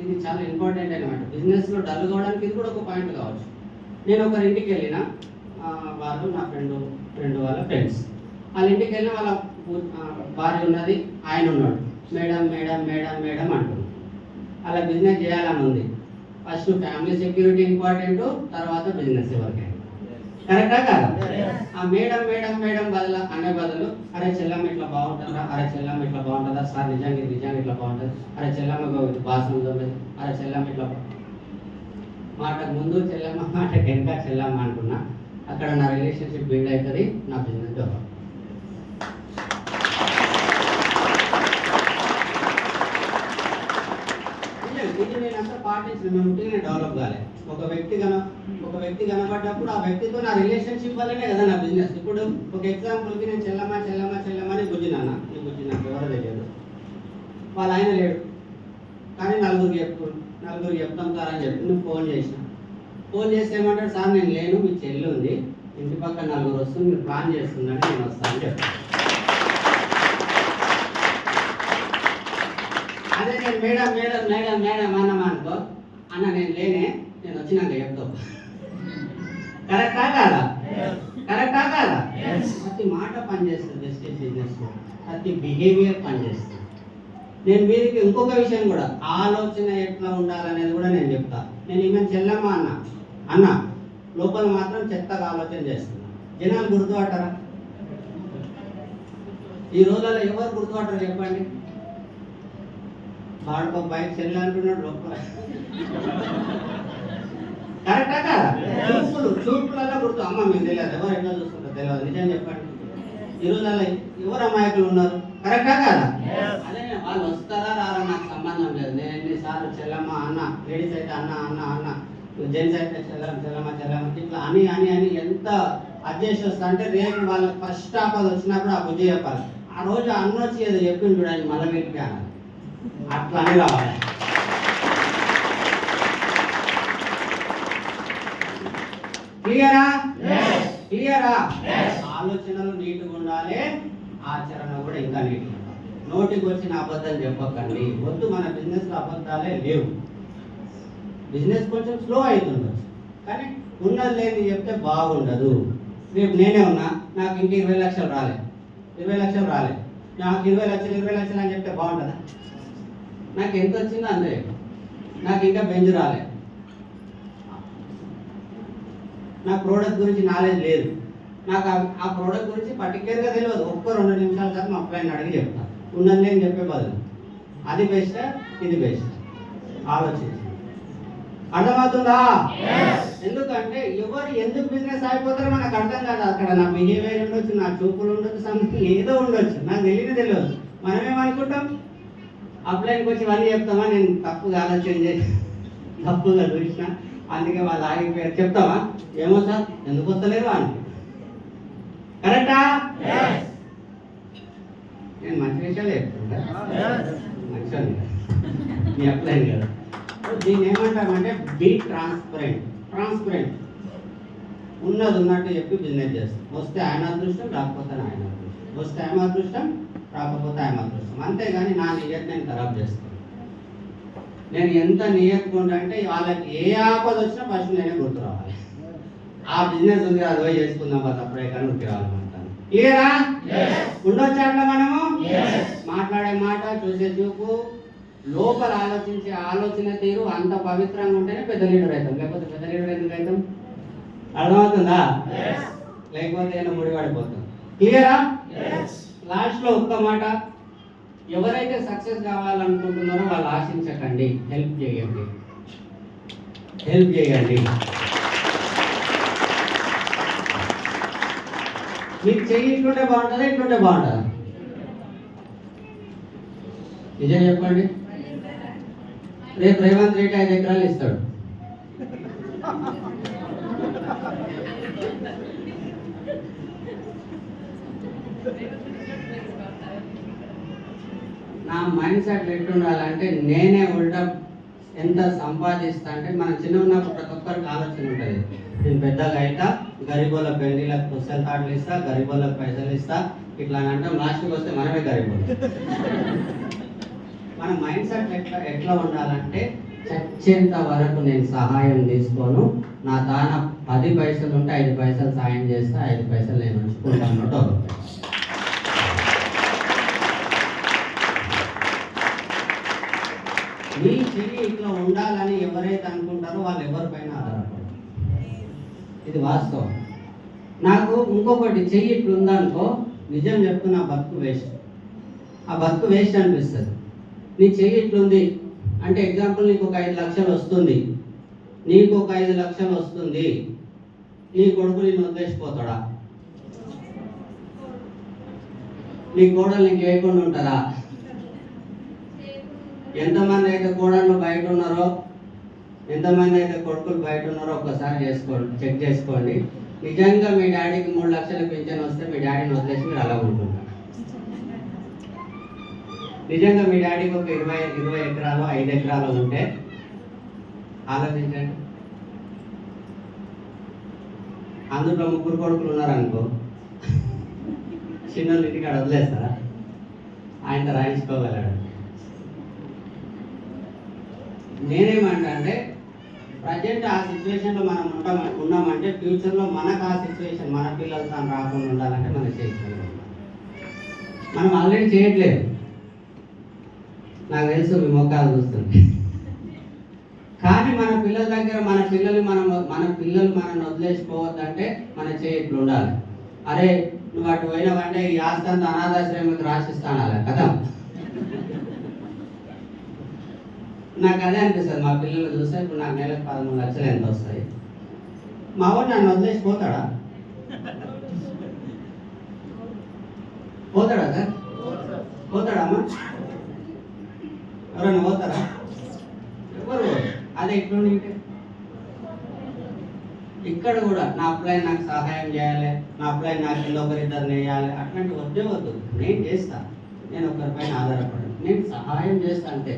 ఇది చాలా ఇంపార్టెంట్ అనమాట. బిజినెస్లో డల్ కావడానికి ఇది కూడా ఒక పాయింట్ కావచ్చు. నేను ఒకరి ఇంటికి వెళ్ళిన, వాళ్ళు నా ఫ్రెండ్ వాళ్ళ ఫ్రెండ్స్, వాళ్ళ ఇంటికి వెళ్ళిన వాళ్ళ భార్య ఉన్నది, ఆయన ఉన్నాడు. మేడం మేడం మేడం మేడం అంటుంది. అలా బిజినెస్ చేయాలని ఉంది. ఫస్ట్ ఫ్యామిలీ సెక్యూరిటీ ఇంపార్టెంట్, తర్వాత బిజినెస్ ఎవరికైనా. కరెక్టా కాదా? ఆ మేడం మేడం మేడం అనే బదులు, అరే చెల్లమ్మ ఇట్లా బాగుంటుందా, అరే చెల్లమ్మ ఇట్లా బాగుంటుందా, సార్ నిజంగా ఇట్లా బాగుంటుంది, అరే చెల్లమ్మ భాష ఉంటుంది, అరే చెల్లమ్మ ఇట్లా. మాటకు ముందు చెల్లమ్మ, మాటకు వెనక చెల్లమ్మ అంటున్నా. అక్కడ నా రిలేషన్షిప్ బిల్డ్ అవుతుంది, నా బిజినెస్ డెవలప్. ఇది నేనంతా పాటించిన, మేము ఉంటే డెవలప్ కాలేదు. ఒక వ్యక్తి కనబడ్డప్పుడు ఆ వ్యక్తితో నా రిలేషన్షిప్ వల్లనే కదా నా బిజినెస్. ఇప్పుడు ఒక ఎగ్జాంపుల్కి నేను చెల్లమ్మ అని బుజ్జినాన్న, ఈ బుజ్జి నాకు ఎవరో తెలియదు, వాళ్ళ ఆయన లేడు, కానీ నలుగురు చెప్తాం సార్ అని చెప్పి నువ్వు ఫోన్ చేసి ఏమంటాడు, సార్ నేను లేను, మీ చెల్లి ఉంది, ఇంటి పక్కన 4 వస్తుంది, మీరు ప్లాన్ చేస్తున్నాడు, నేను వస్తానని చెప్తాను. అదే నేను మేడం మేడం మేడం మేడం అన్నమా అనుకో, అన్న నేను లేనే, నేను వచ్చినాక చెప్తావు. కరెక్టా కాదా? కరెక్టా కాదా? ప్రతి మాట పనిచేస్తుంది వెస్టేజ్ బిజినెస్లో, ప్రతి బిహేవియర్ పనిచేస్తుంది. నేను మీకు ఇంకొక విషయం కూడా, ఆలోచన ఎట్లా ఉండాలనేది కూడా నేను చెప్తా. నేను ఈమె చెల్లమ్మ అన్న లోపల మాత్రం చెత్తగా ఆలోచన చేస్తున్నా. జనాలు గుర్తుపట్టారా? ఈ రోజుల్లో ఎవరు గుర్తుపట్టారు చెప్పండి? వాడుకో బైక్ చెల్లి అంటున్నాడు లోపల. కరెక్టా కాదా? చూపులలో గుర్తు. అమ్మ మీకు తెలియదు, ఎవరు ఎట్లా చూసుకుంటారు తెలియదు. నిజం చెప్పండి, ఈ రోజుల్లో ఎవరు అమాయకులు ఉన్నారు? కరెక్టా కాదా? అదే వాళ్ళు వస్తారా రారా నాకు సంబంధం సంబంధం లేదు. నేను ఎన్నిసార్లు చెల్లమ్మ అన్న, లేడీస్ అయితే అన్న అన్న అన్న, జెంట్స్ అయితే చెల్లమ్మ ఇట్లా అని అని అని ఎంత అడ్జస్ట్ వస్తా అంటే రేపు వాళ్ళకి ఫస్ట్ ఆపద వచ్చినప్పుడు ఆ బుద్ధి చెప్పాలి. ఆ రోజు అన్న వచ్చి ఏదో చెప్పింది చూడండి మళ్ళీ వీటికి అనాలి, అట్లా అని రావాలి. క్లియరా? క్లియరా? ఆలోచనలు నీట్గా ఉండాలి, ఆచరణ కూడా ఇంకా నీట్గా ఉండాలి. నోటికి వచ్చిన అబద్ధాలు చెప్పకండి. వద్దు, మన బిజినెస్లో అబద్ధాలే లేవు. బిజినెస్ కొంచెం స్లో అవుతుండొచ్చు, కానీ ఉన్నది లేని చెప్తే బాగుండదు. రేపు నేనే ఉన్నా, నాకు ఇంక 20 లక్షలు రాలే, 20 లక్షలు రాలే, నాకు 20 లక్షలు అని చెప్తే బాగుంటుందా? నాకు ఎంత వచ్చిందో అంతే, నాకు ఇంకా బెంచ్ రాలే, నా ప్రోడక్ట్ గురించి నాలెడ్జ్ లేదు, నాకు ఆ ప్రోడక్ట్ గురించి పర్టికులర్గా తెలియదు. 1-2 నిమిషాల సార్ మా అప్లైని అడిగి చెప్తాను. ఉన్నది లేని చెప్పే బదులు అది బెస్ట్, ఇది బెస్ట్. ఆలోచించి అర్థమవుతుందా? ఎందుకంటే ఎవరు ఎందుకు బిజినెస్ అయిపోతారో మనకు అర్థం కాదు. అక్కడ నా బిహేవియర్ ఉండొచ్చు, నా చూపులు ఉండొచ్చు, సంథింగ్ ఏదో ఉండొచ్చు, నాకు తెలియదు. మనమేమనుకుంటాం, అప్లైన్కి వచ్చి ఇవన్నీ చెప్తామా, నేను తప్పుగా ఆలోచన చేసి తప్పుగా చూసిన అందుకే వాళ్ళు ఆగిపోయారు చెప్తామా? ఏమో సార్ ఎందుకు వస్తలేరు అని. కరెక్టా? నేను మంచి విషయాలు చెప్తుంటా, మంచిగా మీ అప్లైన్ కదా. దీన్ని ఏమంటామంటే బీ ట్రాన్స్పరెంట్. ఉన్నది ఉన్నట్టు చెప్పి బిజినెస్ చేస్తాం. వస్తే ఆయన అదృష్టం, రాకపోతే ఆయన అదృష్టం. వస్తే ఆయన అదృష్టం, రాకపోతే ఆయన అదృష్టం. అంతేగాని నా నియత్ నేను ఖరాబ్ చేస్తాను. నేను ఎంత నియత్తుకుంటా అంటే వాళ్ళకి ఏ ఆపద వచ్చినా ఫస్ట్ నేనే గుర్తు రావాలి. ఆ బిజినెస్ ఉంది అది పోయి చేసుకుందాం, అప్పుడే కానీ ఉరికి రావాలనుకుంటాను. క్లియరా? ఉండొచ్చా అట్లా మనము? మాట్లాడే మాట, చూసే చూపు, లోపల ఆలోచించే ఆలోచన తీరు అంత పవిత్రంగా ఉంటేనే పెద్ద లీడర్ అవుతాం. లేకపోతే పెద్ద లీడర్ ఎందుకు అవుతాం? అర్థమవుతుందా? లేకపోతే ఏదో ముడిపడిపోతాం. క్లియరా? లాస్ట్లో ఒక్క మాట, ఎవరైతే సక్సెస్ కావాలనుకుంటున్నారో వాళ్ళు ఆశించకండి, హెల్ప్ చేయండి. మీకు చెయ్యి ఇట్లుంటే బాగుంటుందా, ఇట్లుంటే బాగుంటుందా? నిజం చెప్పండి. రేపు రేవంత్ రెడ్డి 5 ఎకరాలు ఇస్తాడు. నా మైండ్ సెట్ ఎట్టుండాలంటే నేనే ఉల్టా ఎంత సంపాదిస్తా అంటే, మన చిన్న ఉన్నప్పుడు ప్రతి ఒక్కరికి ఆలోచన ఉంటుంది, నేను పెద్దగా అయితా గరీబోళ్ళ పెళ్లిళ్ళకి పుస్తకాలు తాటలు ఇస్తా, గరీబోళ్ళకి పైసలు ఇస్తా, ఇట్లా అని అంటాం. లాస్ట్కి వస్తే మనమే గరీబోళ్ళు. మన మైండ్ సెట్ ఎట్లా ఉండాలంటే, చచ్చేంత వరకు నేను సహాయం తీసుకోను, నా దాన 10 పైసలు ఉంటే 5 పైసలు సాయం చేస్తా, 5 పైసలు నేను ఉంచుకుంటాను. మీ చెయ్యి ఇట్లా ఉండాలని ఎవరైతే అనుకుంటారో వాళ్ళు ఎవరిపైన ఆధారపడరు. ఇది వాస్తవం. నాకు ఇంకొకటి, చెయ్యి ఇట్లా ఉందనుకో, నిజం చెప్తున్నా, బతుకు వేస్ట్. ఆ బతుకు వేస్ట్ అనిపిస్తుంది. నీ చెయ్యి ఇట్లుంది అంటే, ఎగ్జాంపుల్ నీకు ఒక 5 లక్షలు వస్తుంది, నీకు ఒక 5 లక్షలు వస్తుంది, నీ కొడుకు నిన్ను వదిలేసిపోతాడా? నీ కోడలు నీకు వేయకుండా ఉంటుందా? ఎంతమంది అయితే కోడళ్ళు బయట ఉన్నారో, ఎంతమంది అయితే కొడుకులు బయట ఉన్నారో ఒక్కసారి చెక్ చేసుకోండి. నిజంగా మీ డాడీకి 3 లక్షల పింఛన్ వస్తే మీ డాడీని వదిలేసి మీరు అలా ఉంటుంటారు. నిజంగా మీ డాడీకి ఒక 20 ఎకరాలు 5 ఎకరాలు ఉంటే ఆలోచించండి. అందులో 3 కొడుకులు ఉన్నారనుకో, చిన్న ఇంటికాడ వదిలేస్తారా? ఆయనతో రాయించుకోగలడు. నేనేమంటా అంటే, ప్రజెంట్ ఆ సిచ్యువేషన్లో మనం ఉన్నామంటే ఫ్యూచర్లో మనకు ఆ సిచ్యువేషన్, మన పిల్లలతో రాకుండా ఉండాలంటే మనం చేయగలం. మనం ఆల్రెడీ చేయట్లేదు, నాకు తెలుసు, మీ మొక్కలు చూస్తుంది. కానీ మన పిల్లల దగ్గర మన పిల్లలు మనల్ని వదిలేసిపోవద్దంటే మన చేయిట్లు ఉండాలి. అరే నువ్వు అటు పోయినావంటే ఈ ఆస్తంతా అనాథాశ్రమానికి రాసిస్తాను అలా కదా. నాకు అదే అనిపిస్తుంది, మా పిల్లలు చూస్తే ఇప్పుడు నాకు నెలకు 13 లక్షలు ఎంత వస్తాయి, మా వాడు నన్ను వదిలేసి పోతాడా? పోతాడా సార్? పోతాడమ్మా? ఎవరైనా పోతారా? ఎవరు? అదే ఎట్లుండి ఇక్కడ కూడా నా అప్లై నాకు సహాయం చేయాలి, నా అప్లై నాకు కింద ఒకరిద్దరు వేయాలి, అట్లాంటి వద్దే వద్దు. నేను చేస్తా, నేను ఒకరిపైన ఆధారపడను, నేను సహాయం చేస్తా అంతే.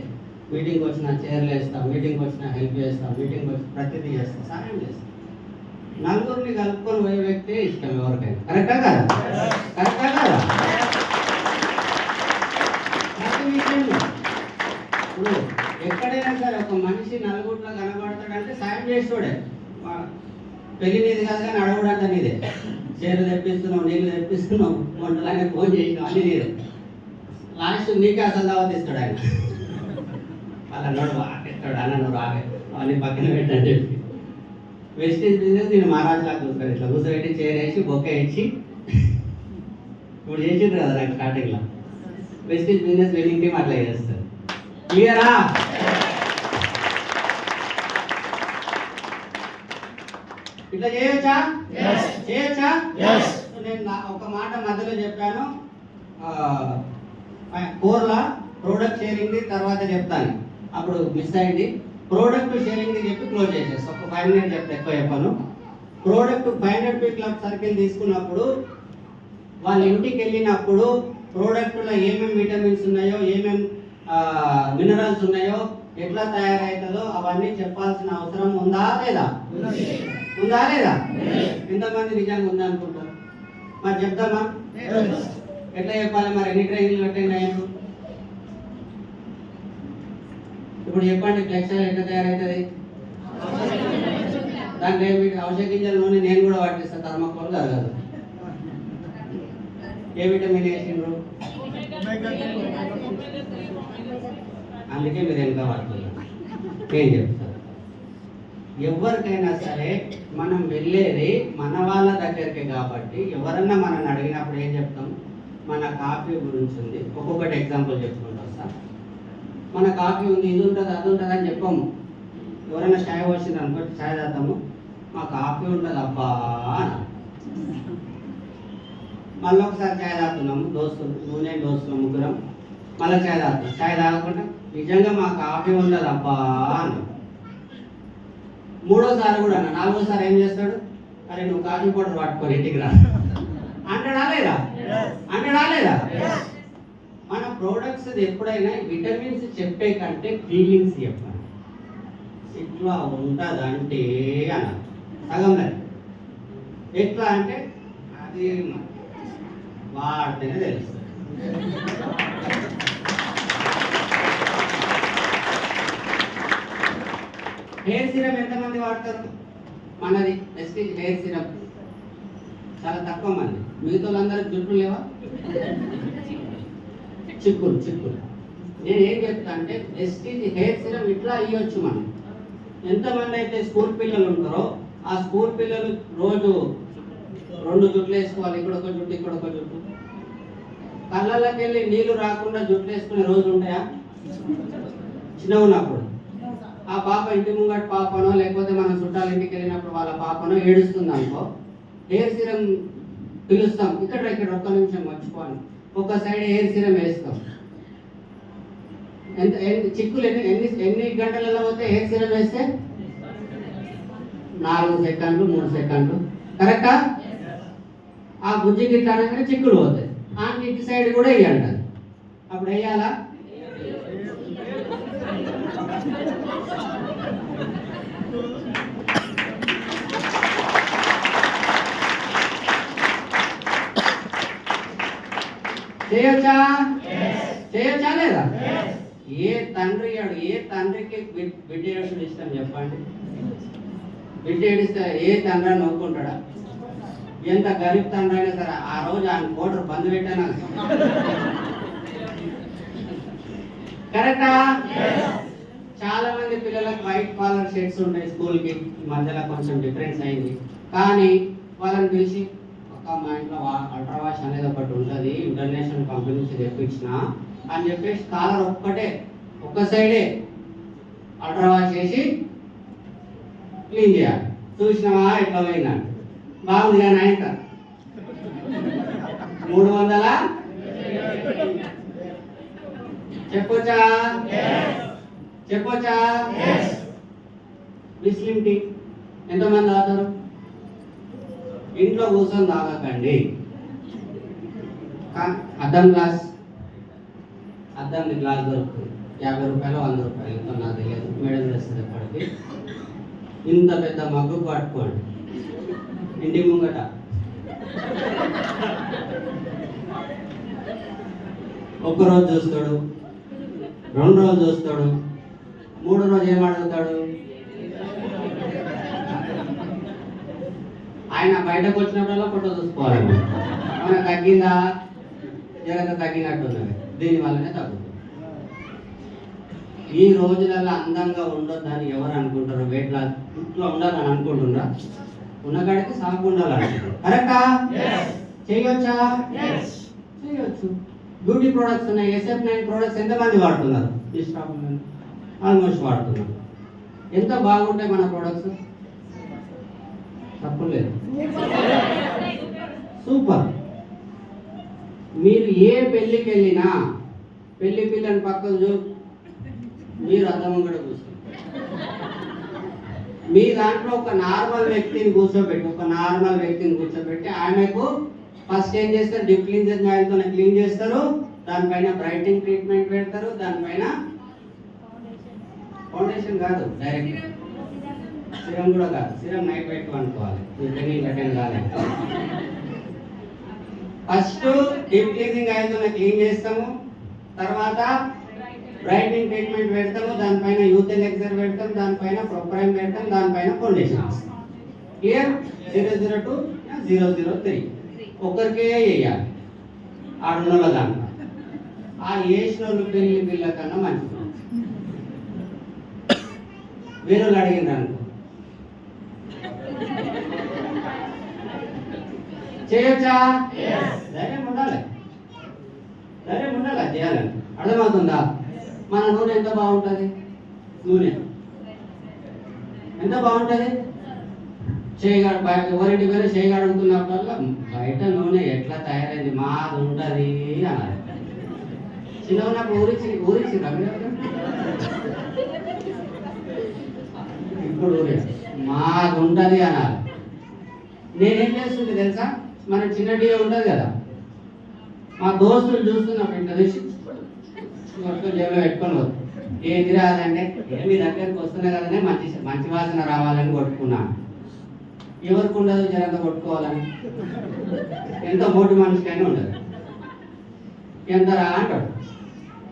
మీటింగ్కి వచ్చిన చైర్లు వేస్తాను, మీటింగ్కి వచ్చిన హెల్ప్ చేస్తాను, మీటింగ్కి వచ్చి ప్రతిదీ చేస్తాను, సహాయం చేస్తాను. నలుగురిని కలుపుకొని పోయే వ్యక్తి ఇష్టం ఎవరికైనా. కరెక్టా కదా? కరెక్టా కదా? ప్రతి విషయంలో ఇప్పుడు ఎక్కడైనా సరే ఒక మనిషి నలుగురిలో కనబడతాడంటే సాయం చేస్తాడే. పెళ్లి నీది కాదు కానీ అడగడంతా నీదే. చీరలు తెప్పిస్తున్నావు, నీళ్ళు తెప్పిస్తున్నావు, వంటలనే ఫోన్ చేసినావు, అన్ని నీదే. లాస్ట్ నీకే అసలు దావతిస్తాడు ఆయన. వాళ్ళ నోడు బాగా అన్న నువ్వు రావే అవన్నీ పక్కన పెట్టని చెప్పి వెస్టేజ్ బిజినెస్ నేను మహారాజులా కూర్చోరు. ఇట్లా కూర్చోబెట్టి చైర్ వేసి బొక్క ఇచ్చి ఇప్పుడు చేసిండ్రు కదా నాకు స్టార్టింగ్లో. వెస్టేజ్ బిజినెస్ వెల్లింగ్ టీమ్ అట్లా చేస్తారు. క్లియరా? ఇట్లా చేయొచ్చా? చేయొచ్చా? నేను ఒక మాట మధ్యలో చెప్పాను, కోర్లా ప్రోడక్ట్ షేరింగ్ తర్వాత చెప్తాను, అప్పుడు మిస్ అయింది. ప్రోడక్ట్ షేరింగ్ చెప్పి క్లోజ్ చేసేసి ఒక 5 మినిట్స్ చెప్తే ఎక్కువ చెప్పాను. ప్రోడక్ట్ 500 క్లబ్ సర్కిల్ తీసుకున్నప్పుడు వాళ్ళ ఇంటికి వెళ్ళినప్పుడు ప్రోడక్ట్లో ఏమేమి విటమిన్స్ ఉన్నాయో, ఏమేమి మినరల్స్ ఉన్నాయో, ఎట్లా తయారవుతుందో అవన్నీ చెప్పాల్సిన అవసరం ఉందా లేదా? ఉందా లేదా? ఎంతమంది నిజంగా ఉందా అనుకుంటారు? మరి చెప్తామా? ఎట్లా చెప్పాలి మరి? ఎన్ని ట్రైనింగ్లు అటెండ్ అయ్యాను? ఇప్పుడు చెప్పండి, ఫ్లెక్సర్ ఎట్లా తయారవుతుంది? దాంట్లో ఏమి ఔషధ గింజల నూనె నేను కూడా వాటిస్తాను, థర్మాకోల్ కాదు. ఏ విటమిన్ వేసిండ్రు? అందుకే మీరు ఎంత వాడుతున్నారు. ఏం చెప్తారు? ఎవరికైనా సరే మనం వెళ్ళేది మన వాళ్ళ దగ్గరికి కాబట్టి ఎవరన్నా మనల్ని అడిగినప్పుడు ఏం చెప్తాం? మన కాఫీ గురించి ఉంది. ఒక్కొక్కటి ఎగ్జాంపుల్ చెప్పుకుంటూ వస్తా. మన కాఫీ ఉంది, ఇది ఉంటుంది, అది ఉంటుంది అని చెప్పాము. ఎవరైనా చాయ్ వచ్చింది అనుకో, చాయ్ తాగుతాము, మా కాఫీ ఉంటుంది అబ్బా అని. మళ్ళీ ఒకసారి చాయ్ తాగుతున్నాము, దోస్తులు, నేను దోస్తులు ముగ్గురం, మళ్ళీ చాయ్ తాగుతాం. చాయ్ తాగకుండా నిజంగా మా కాఫీ ఉండదు అబ్బా అని. మూడోసారి కూడా అన్న, నాలుగోసారి ఏం చేస్తాడు? అరే నువ్వు కాఫీ పౌడర్ పట్టుకొని ఇంటికి రా అంటాడా లేదా? అంటాడా లేదా? మన ప్రోడక్ట్స్ ఎప్పుడైనా విటమిన్స్ చెప్పే కంటే ఫీలింగ్స్ చెప్పాలి. ఇట్లా ఉంటుందంటే అన్న సగం లేదు. ఎట్లా అంటే అది వాడితేనే తెలుస్తుంది. హెయిర్ సిరప్ ఎంతమంది వాడతారు? మనది వెస్టీజ్ హెయిర్ సిరప్ చాలా తక్కువ మంది. మిగతా వాళ్ళందరూ జుట్టు లేవా? చిక్కులు. నేను ఏం చెప్తా అంటే వెస్టీజ్ హెయిర్ సిరప్ ఇట్లా ఇవ్వచ్చు. మనం ఎంతమంది అయితే స్కూల్ పిల్లలు ఉంటారో ఆ స్కూల్ పిల్లలు రోజు 2 జుట్లు వేసుకోవాలి, ఇక్కడ ఒక జుట్టు, ఇక్కడ ఒక జుట్టు. కళ్ళకి వెళ్ళి నీళ్లు రాకుండా జుట్లు వేసుకునే రోజులు ఉంటాయా? చిన్న ఉన్నప్పుడు ఆ పాప ఇంటి ముంగట పాపనో లేకపోతే మనం చుట్టాల ఇంటికి వెళ్ళినప్పుడు వాళ్ళ పాపనో ఏడుస్తుంది అనుకో, హెయిర్ సిరం పిలుస్తాం, ఇక్కడ ఒక్క నిమిషం మర్చిపోను, ఒక సైడ్ హెయిర్ సిరం వేస్తాం. చిక్కులు ఎన్ని గంటలలో పోతే హెయిర్ సిరం వేస్తే 4 సెకండ్లు 3 సెకండ్లు. కరెక్టా? ఆ గుజ్జి గిట్లా అనగానే చిక్కులు పోతాయి. ఆ ఇటు సైడ్ కూడా వేయాలి. అప్పుడు వేయాలా? చేయొచ్చా లేదా? ఏ తండ్రికి బిడ్డ ఏడుస్తుంది ఇష్టం చెప్పండి? బిడ్డ ఏడిస్తే ఏ తండ్రి నవ్వుకుంటాడా? ఎంత గరీబ్ తండ్రి అయినా సరే ఆ రోజు ఆయన కోటర్ బంద్ పెట్టాను. కరెక్టా? చాలా మంది పిల్లలకు వైట్ కాలర్ షర్ట్స్ ఉంటాయి స్కూల్కి, మధ్యలో కొంచెం డిఫరెన్స్ అయింది. కానీ వాళ్ళని పిలిచి మా ఇంట్లో అల్ట్రా వాష్ అనేది ఒకటి ఉంటుంది, ఇంటర్నేషనల్ కంపెనీ నుంచి తెప్పించిన అని చెప్పేసి కాలర్ ఒక్క సైడే అల్ట్రా వాష్ చేసి క్లీన్ చేయాలి. చూసినావా ఎట్లా పోయిందండి? బాగుంది కానీ ఆయన 300 చెప్పొచ్చా? చెప్పొచ్చా? ముస్లిం టీ ఎంతమంది తాగుతారు? ఇంట్లో కూర్చొని తాగకండి. అద్దం గ్లాస్, అద్దం గ్లాస్ దొరుకుతుంది 50 రూపాయలు 100 రూపాయలు, ఎంతో నాకు తెలియదు, మేడం చేస్తుంది ఎప్పటికి. ఇంత పెద్ద మగ్గు పట్టుకోండి ఇంటి ముంగట, ఒక్కరోజు చూస్తాడు, 2 రోజులు చూస్తాడు, 3వ రోజు ఏం అడుగుతాడు? ఆయన బయటకు వచ్చినప్పుడల్లా ఫోటో చూసుకోవాలి. ఏమైనా తగ్గిందా? జరగ తగ్గినట్టున్నది. దీనివల్లనే తగ్గుతుంది. ఈ రోజులలో అందంగా ఉండొద్దని ఎవరు అనుకుంటారు? వెయిట్ లాస్ ఇంట్లో ఉండాలని అనుకుంటున్నారా? ఉన్నకాడికి సాగు ఉండాలనుకుంటారు. కరెక్టా? చేయొచ్చా? చేయొచ్చు. బ్యూటీ ప్రొడక్ట్స్ ఉన్నాయి. SF9 ప్రొడక్ట్స్ ఎంతమంది వాడుతున్నారు? ఆల్మోస్ట్ వాడుతున్నారు. ఎంత బాగుంటాయి మన ప్రొడక్ట్స్? తప్పులేదు, సూపర్. మీరు ఏ పెళ్ళికి వెళ్ళినా పెళ్లి పిల్లని పక్కన మీరు అద్దం కూడా కూర్చోండి. మీ దాంట్లో ఒక నార్మల్ వ్యక్తిని కూర్చోబెట్టి ఆమెకు ఫస్ట్ ఏం చేస్తారు? డీప్ క్లీన్జర్ ఆయిల్తో క్లీన్ చేస్తారు, దానిపైన బ్రైట్నింగ్ ట్రీట్మెంట్ పెడతారు, దానిపైన ఫౌండేషన్ కాదు, డైరెక్ట్ సిరం కూడా కాదు, సిరం నైట్ పెట్టుకోవాలి. ఫస్ట్ డీప్ క్లీనింగ్ ఆయిల్తో క్లీన్ చేస్తాము, తర్వాత బ్రైట్నింగ్ ట్రీట్మెంట్ పెడతాము, దానిపైన యూత్ ఎలెక్సర్ పెడతాం, దానిపైన ప్రొప్రైమ్ పెడతాం, దానిపైన ఫౌండేషన్. క్లియర్? 002 003 ఒక్కరికే వేయాలి. 600 దాంట్లో ఆ వేసిన పెళ్లి పిల్ల కన్నా మంచిది. వేరే వాళ్ళు అడిగింది అనుకో, చేయొచ్చా? ధైర్యం ఉండాలి, చేయాలని. అర్థమవుతుందా? మన నూనె ఎంత బాగుంటుంది? నూనె ఎంత బాగుంటుంది? ఎవరింటి పేరు చేయగలుగుతున్నప్పుడల్లా బయట నూనె ఎట్లా తయారైంది మాది ఉంటుంది అన్నారు. చిన్న ఉన్నప్పుడు ఊరించి ఇప్పుడు మాది ఉంటుంది అన్నారు. నేనేం చేస్తుంటే తెలుసా? మన చిన్న టీవీ ఉంటుంది కదా, మా దోస్తులు చూస్తున్నప్పుడు ఇంట్లో తెచ్చి జేబులో పెట్టుకొని పోతుంది. ఏది రాదంటే మీ దగ్గరికి వస్తున్నాయి కదనే మంచి వాసన రావాలని కొట్టుకున్నాను. ఎవరికి ఉండదు జరంతా కొట్టుకోవాలని? ఎంత మోటి మనిషికైనా ఉండదు. ఎంత రా అంటాడు.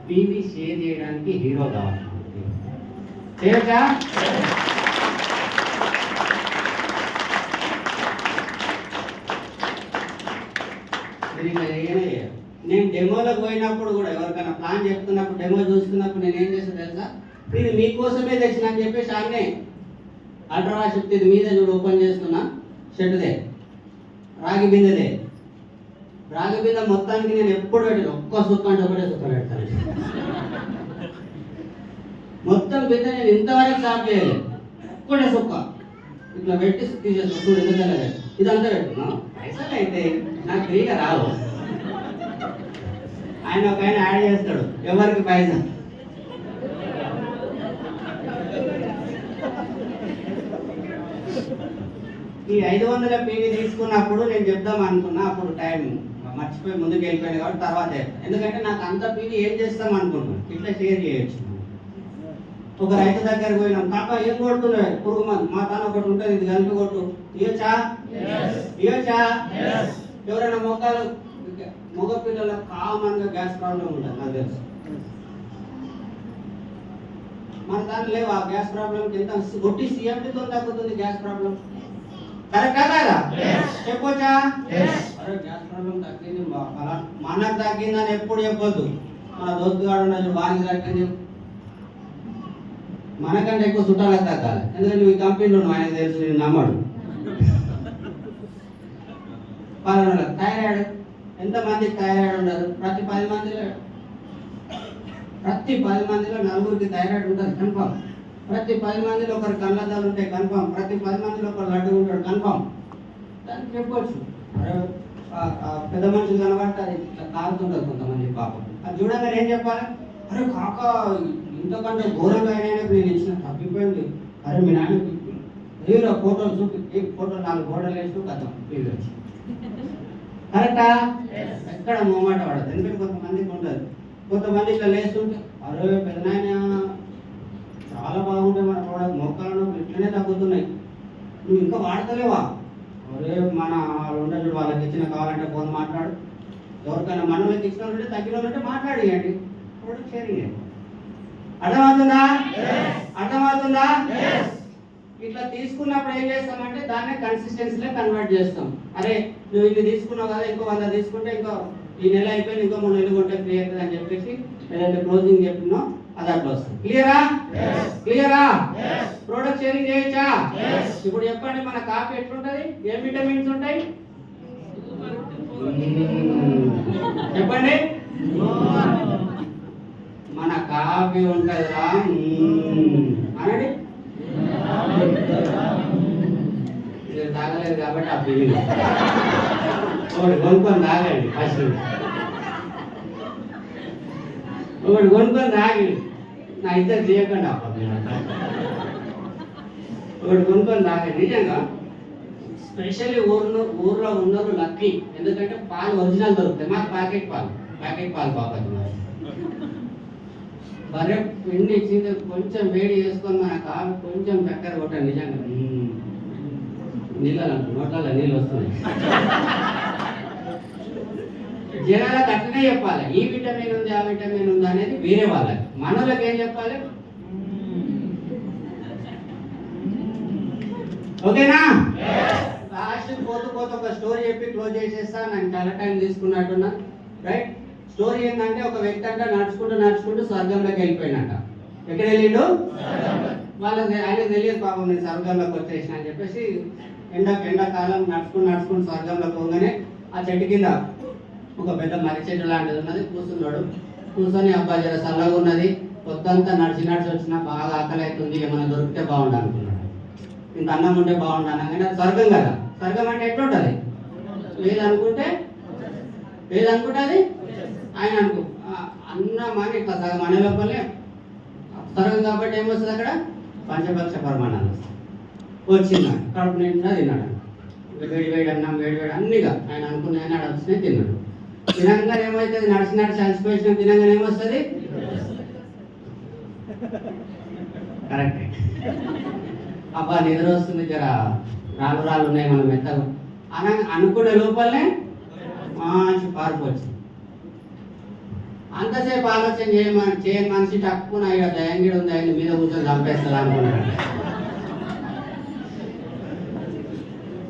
టీవీ షేర్ చేయడానికి హీరో కావాలి. చేయొచ్చా? నేను డెమోలకు పోయినప్పుడు కూడా ఎవరికైనా ప్లాన్ చెప్తున్నప్పుడు, డెమో చూస్తున్నప్పుడు నేను ఏం చేస్తాను తెలుసా? నేను మీకోసమే తెచ్చిన అని చెప్పేసి ఆమె అల్ట్రా శక్తి మీద చూడు ఓపెన్ చేస్తున్నా, షెడ్దే రాగి బిందెదే. రాగి బిందె మొత్తానికి నేను ఎప్పుడు పెట్టాను, ఒక్క సుక్క అంటే ఒకటే సుక్క పెడతాను. మొత్తం బిందె నేను ఇంతవరకు సాఫ్ చేయలేదు, ఒక్కటే సుక్క ఇట్లా పెట్టి తీసేసుకుంటూ ఎందుకంటే ఇదంతా పెట్టుకున్నాం. పైసలు అయితే నాకు ఫ్రీగా రావు. ఆయన ఒక ఆయన యాడ్ చేస్తాడు, ఎవరికి పైసా. ఈ 500 PV తీసుకున్నప్పుడు నేను చెప్దాం అనుకున్నా, అప్పుడు టైం మర్చిపోయి ముందుకు వెళ్ళిపోయాను కాబట్టి తర్వాత ఎందుకంటే నాకు అంత PV ఏం చేస్తాం అనుకుంటున్నాను, ఇట్లా షేర్ చేయొచ్చు. ఒక రైతు దగ్గర పోయినాం, కాక ఏం కొడుతున్నాడు? పురుగు మందు. మా తాను ఒకటి ఉంటుంది, ఇది కలిపి కొట్టు. ఇవ్వచ్చా? ఎవరైనా మగ పిల్లలకు కామన్గా గ్యాస్ ప్రాబ్లం ఉంటుంది, నాకు తెలుసు. మన దాంట్లో లేవు ఆ గ్యాస్ ప్రాబ్లం. ఎంత కొట్టి CMTతో తగ్గుతుంది గ్యాస్ ప్రాబ్లం. కరెక్టా కదా? చెప్పొచ్చా? గ్యాస్ ప్రాబ్లం తగ్గింది, మనకు తగ్గిందని ఎప్పుడు చెప్పొద్దు. మన దోస్తు గాడు ఉండదు, వానికి తగ్గింది. మనకంటే ఎక్కువ చుట్టాలకు తగ్గాలి. ఎందుకంటే ఈ కంపెనీలో ఆయనకు తెలుసు, నేను నమ్మడు. థైరాయిడ్ ఎంతమందికి థైరాయిడ్ ఉండదు? ప్రతి 10 మందిలో 4కి థైరాయిడ్ ఉంటుంది కన్ఫామ్. ప్రతి 10 మందిలో ఒకరు కళ్ళద్దాలు ఉంటాయి కన్ఫామ్. ప్రతి 10 మందిలో ఒకరు లడ్డు ఉంటాడు కన్ఫామ్. దానికి చెప్పవచ్చు. పెద్ద మనుషులు కనబడితే అది కారుతుంటుంది కొంతమంది పాపం. అది చూడగానే ఏం చెప్పాలి? అరే కాక ఇంతకంటే ఘోరంగా అయినా నేను ఇచ్చిన తప్పిపోయింది. అరే మీ నాన్న ఏదో ఫోటోలు చూపి ఫోటోలు 4 ఫోటోలు వేస్తూ కథ ఫీల్ వచ్చి కరెక్టా? ఎక్కడ మొహమాట పడదు. ఎందుకంటే కొంతమందికి ఉంటుంది. కొంతమంది ఇట్లా లేస్తుంటే అరే పెద్దనాయన చాలా బాగుంటాయి మన ప్రోడక్ట్, మోకాలను ఇట్లనే తగ్గుతున్నాయి, నువ్వు ఇంకా వాడతలేవా? అరే మన ఉండదు వాళ్ళకి ఇచ్చిన కావాలంటే ఫోన్ మాట్లాడు, ఎవరికైనా మనలోకి ఇచ్చిన వాళ్ళంటే తగ్గిన వాళ్ళంటే మాట్లాడియండి, ప్రోడక్ట్ షేరింగ్. అర్థమవుతుందా? అర్థమవుతుందా? ఇట్లా తీసుకున్నప్పుడు ఏం చేస్తామంటే దాన్నే కన్సిస్టెన్సీలో కన్వర్ట్ చేస్తాం. అరే నువ్వు ఇది తీసుకున్నావు కదా, ఇంకో 100 తీసుకుంటే ఇంకో ఈ నెల అయిపోయింది, ఇంకో 3 నెలలు కొంటే ఫ్రీ అవుతుంది అని చెప్పేసి ఏదైతే క్లోజింగ్ చెప్పినో అది అట్లా వస్తుంది. క్లియరా? క్లియరా? ప్రోడక్ట్ షేరింగ్ చేయొచ్చా? ఇప్పుడు చెప్పండి, మన కాఫీ ఎట్లుంటది, ఏం విటమిన్స్ ఉంటాయి చెప్పండి? మన కాఫీ ఉంటుందిరా అనండి. మీరు తాగలేదు కాబట్టి ఆ ఫీలింగ్. ఒకటి కొనుక్కొని తాగండి ఫస్ట్, ఒకటి కొనుక్కొని తాగి నా ఇద్దరు చేయకండి అప్ప. ఒకటి కొనుక్కొని తాగండి. నిజంగా స్పెషల్లీ ఊర్లో ఉన్నారు లక్కీ, ఎందుకంటే పాలు ఒరిజినల్ దొరుకుతాయి. మాకు ప్యాకెట్ పాలు బాగుంది. బరే పిండి ఇచ్చింది కొంచెం వేడి చేసుకొని మన కాఫీ కొంచెం చక్కెర కొట్టండి. నిజంగా నీళ్ళ నోట్లలో నీళ్ళు వస్తున్నాయి. జనాలకు అట్లనే చెప్పాలి, ఈ విటమిన్ ఉంది ఆ విటమిన్ ఉంది అనేది వేరే వాళ్ళకి. మనోళ్ళకి ఏం చెప్పాలి? ఓకేనా? లాస్ట్ పోతూ ఒక స్టోరీ చెప్పి క్లోజ్ చేసేస్తా. నాకు చాలా టైం తీసుకున్నట్టున్నా. రైట్? స్టోరీ ఏంటంటే ఒక వ్యక్తి అంట నడుచుకుంటూ స్వర్గంలోకి వెళ్ళిపోయినట్ట. ఎక్కడ వెళ్ళిండు? ఆయన తెలియదు పాపం, నేను స్వర్గంలోకి వచ్చేసిన అని చెప్పేసి ఎండాకాలం నడుచుకుంటూ స్వర్గంలోకి పోగానే ఆ చెట్టు కింద ఒక పెద్ద మర్రి చెట్టు లాంటిది ఉన్నది. కూర్చున్నాడు. కూర్చొని అబ్బా జర చల్లగా ఉన్నది, పొద్దంతా నడిచి వచ్చినా బాగా ఆకలి అవుతుంది, ఏమైనా దొరికితే బాగుండు అనుకున్నాడు. ఇంత అన్నం ఉంటే బాగుండు అనగానే అది స్వర్గం కదా. స్వర్గం అంటే ఎట్లుంటుంది? ఏదనుకుంటే అది ఆయన అనుకో అన్నం అని ఇట్లా సగం అనే లోపలే స్వర్గం కాబట్టి ఏమొస్తుంది అక్కడ? పంచపక్ష పరిమాణాలు వస్తాయి. వచ్చిందా కడుపు నిండా తిన్నాడు. వేడి అన్నం వేడి అన్నిగా ఆయన అనుకున్న వచ్చినాయి తిన్నాడు. తినంగానే ఏమవుతుంది? నడిచి అలసిపోయిన తినంగానే ఏమొస్తుంది? కరెక్టే. అబ్బా నిద్ర వస్తుంది, జర రాళ్ళు ఉన్నాయి మనం మెత్తగా అనుకునే లోపలనే మంచి పార్పు వచ్చింది. అంతసేపు ఆలోచన చేయని మనిషి తక్కువ ఇక దయంగిడి ఉంది, ఆయన మీద కూర్చొని చంపేస్తా అనుకున్నాడు.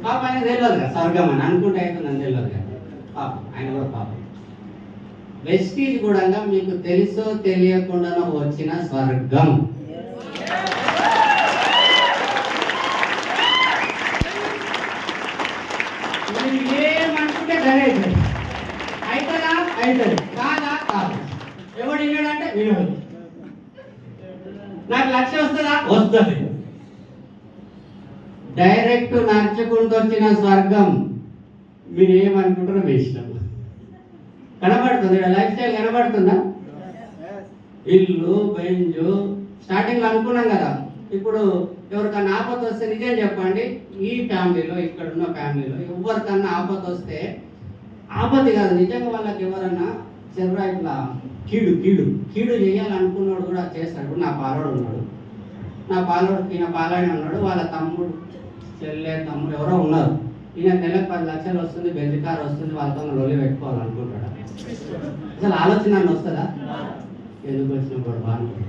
పాప ఆయన తెలియదు కదా స్వర్గం అని అనుకుంటే అవుతుందని తెలియదు కదా పాప. ఆయన కూడా పాప. వెస్టీజ్ కూడా మీకు తెలుసో తెలియకుండా వచ్చిన స్వర్గం. ఏమనుకుంటే గణేష్ అవుతుందా? అవుతుంది. కాదా? కాదు. ఎవడు విన్నాడంటే వినడు. నాకు లక్ష్యం వస్తుందా? వస్తుంది. డైరెక్ట్ నడుచుకుంటూ వచ్చిన స్వర్గం. మీరు ఏమనుకుంటారో మీ ఇష్టం. కనబడుతుంది లైఫ్ స్టైల్ కనబడుతుందా? ఇల్లు బెంజు స్టార్టింగ్ అనుకున్నాం కదా. ఇప్పుడు ఎవరికన్నా ఆపద వస్తే నిజం చెప్పండి, ఈ ఫ్యామిలీలో ఇక్కడున్న ఫ్యామిలీలో ఎవరికన్నా ఆపద వస్తే ఆపత్తి కాదు, నిజంగా వాళ్ళకి ఎవరన్నా చెర్రా ఇట్లా కీడు చేయాలనుకున్నాడు కూడా చేస్తాడు. ఇప్పుడు నా పాలోడు ఉన్నాడు, ఈయన పాలాయన ఉన్నాడు, వాళ్ళ తమ్ముడు తమ్ముడు ఎవరో ఉన్నారు. ఈయన నెలకు 10 లక్షలు వస్తుంది, బెంజ్ కార్ వస్తుంది, వాళ్ళతో లోలి పెట్టుకోవాలనుకుంటాడు. అసలు ఆలోచన వస్తుందా? ఎందుకు వచ్చిన కూడా బాగుంటుంది.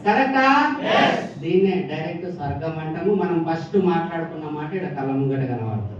కరెక్టా? దీన్నే డైరెక్ట్ స్వర్గం అంటాము. మనం ఫస్ట్ మాట్లాడుకున్న మాట ఇక్కడ కళ్ళ ముంగట కనబడుతుంది.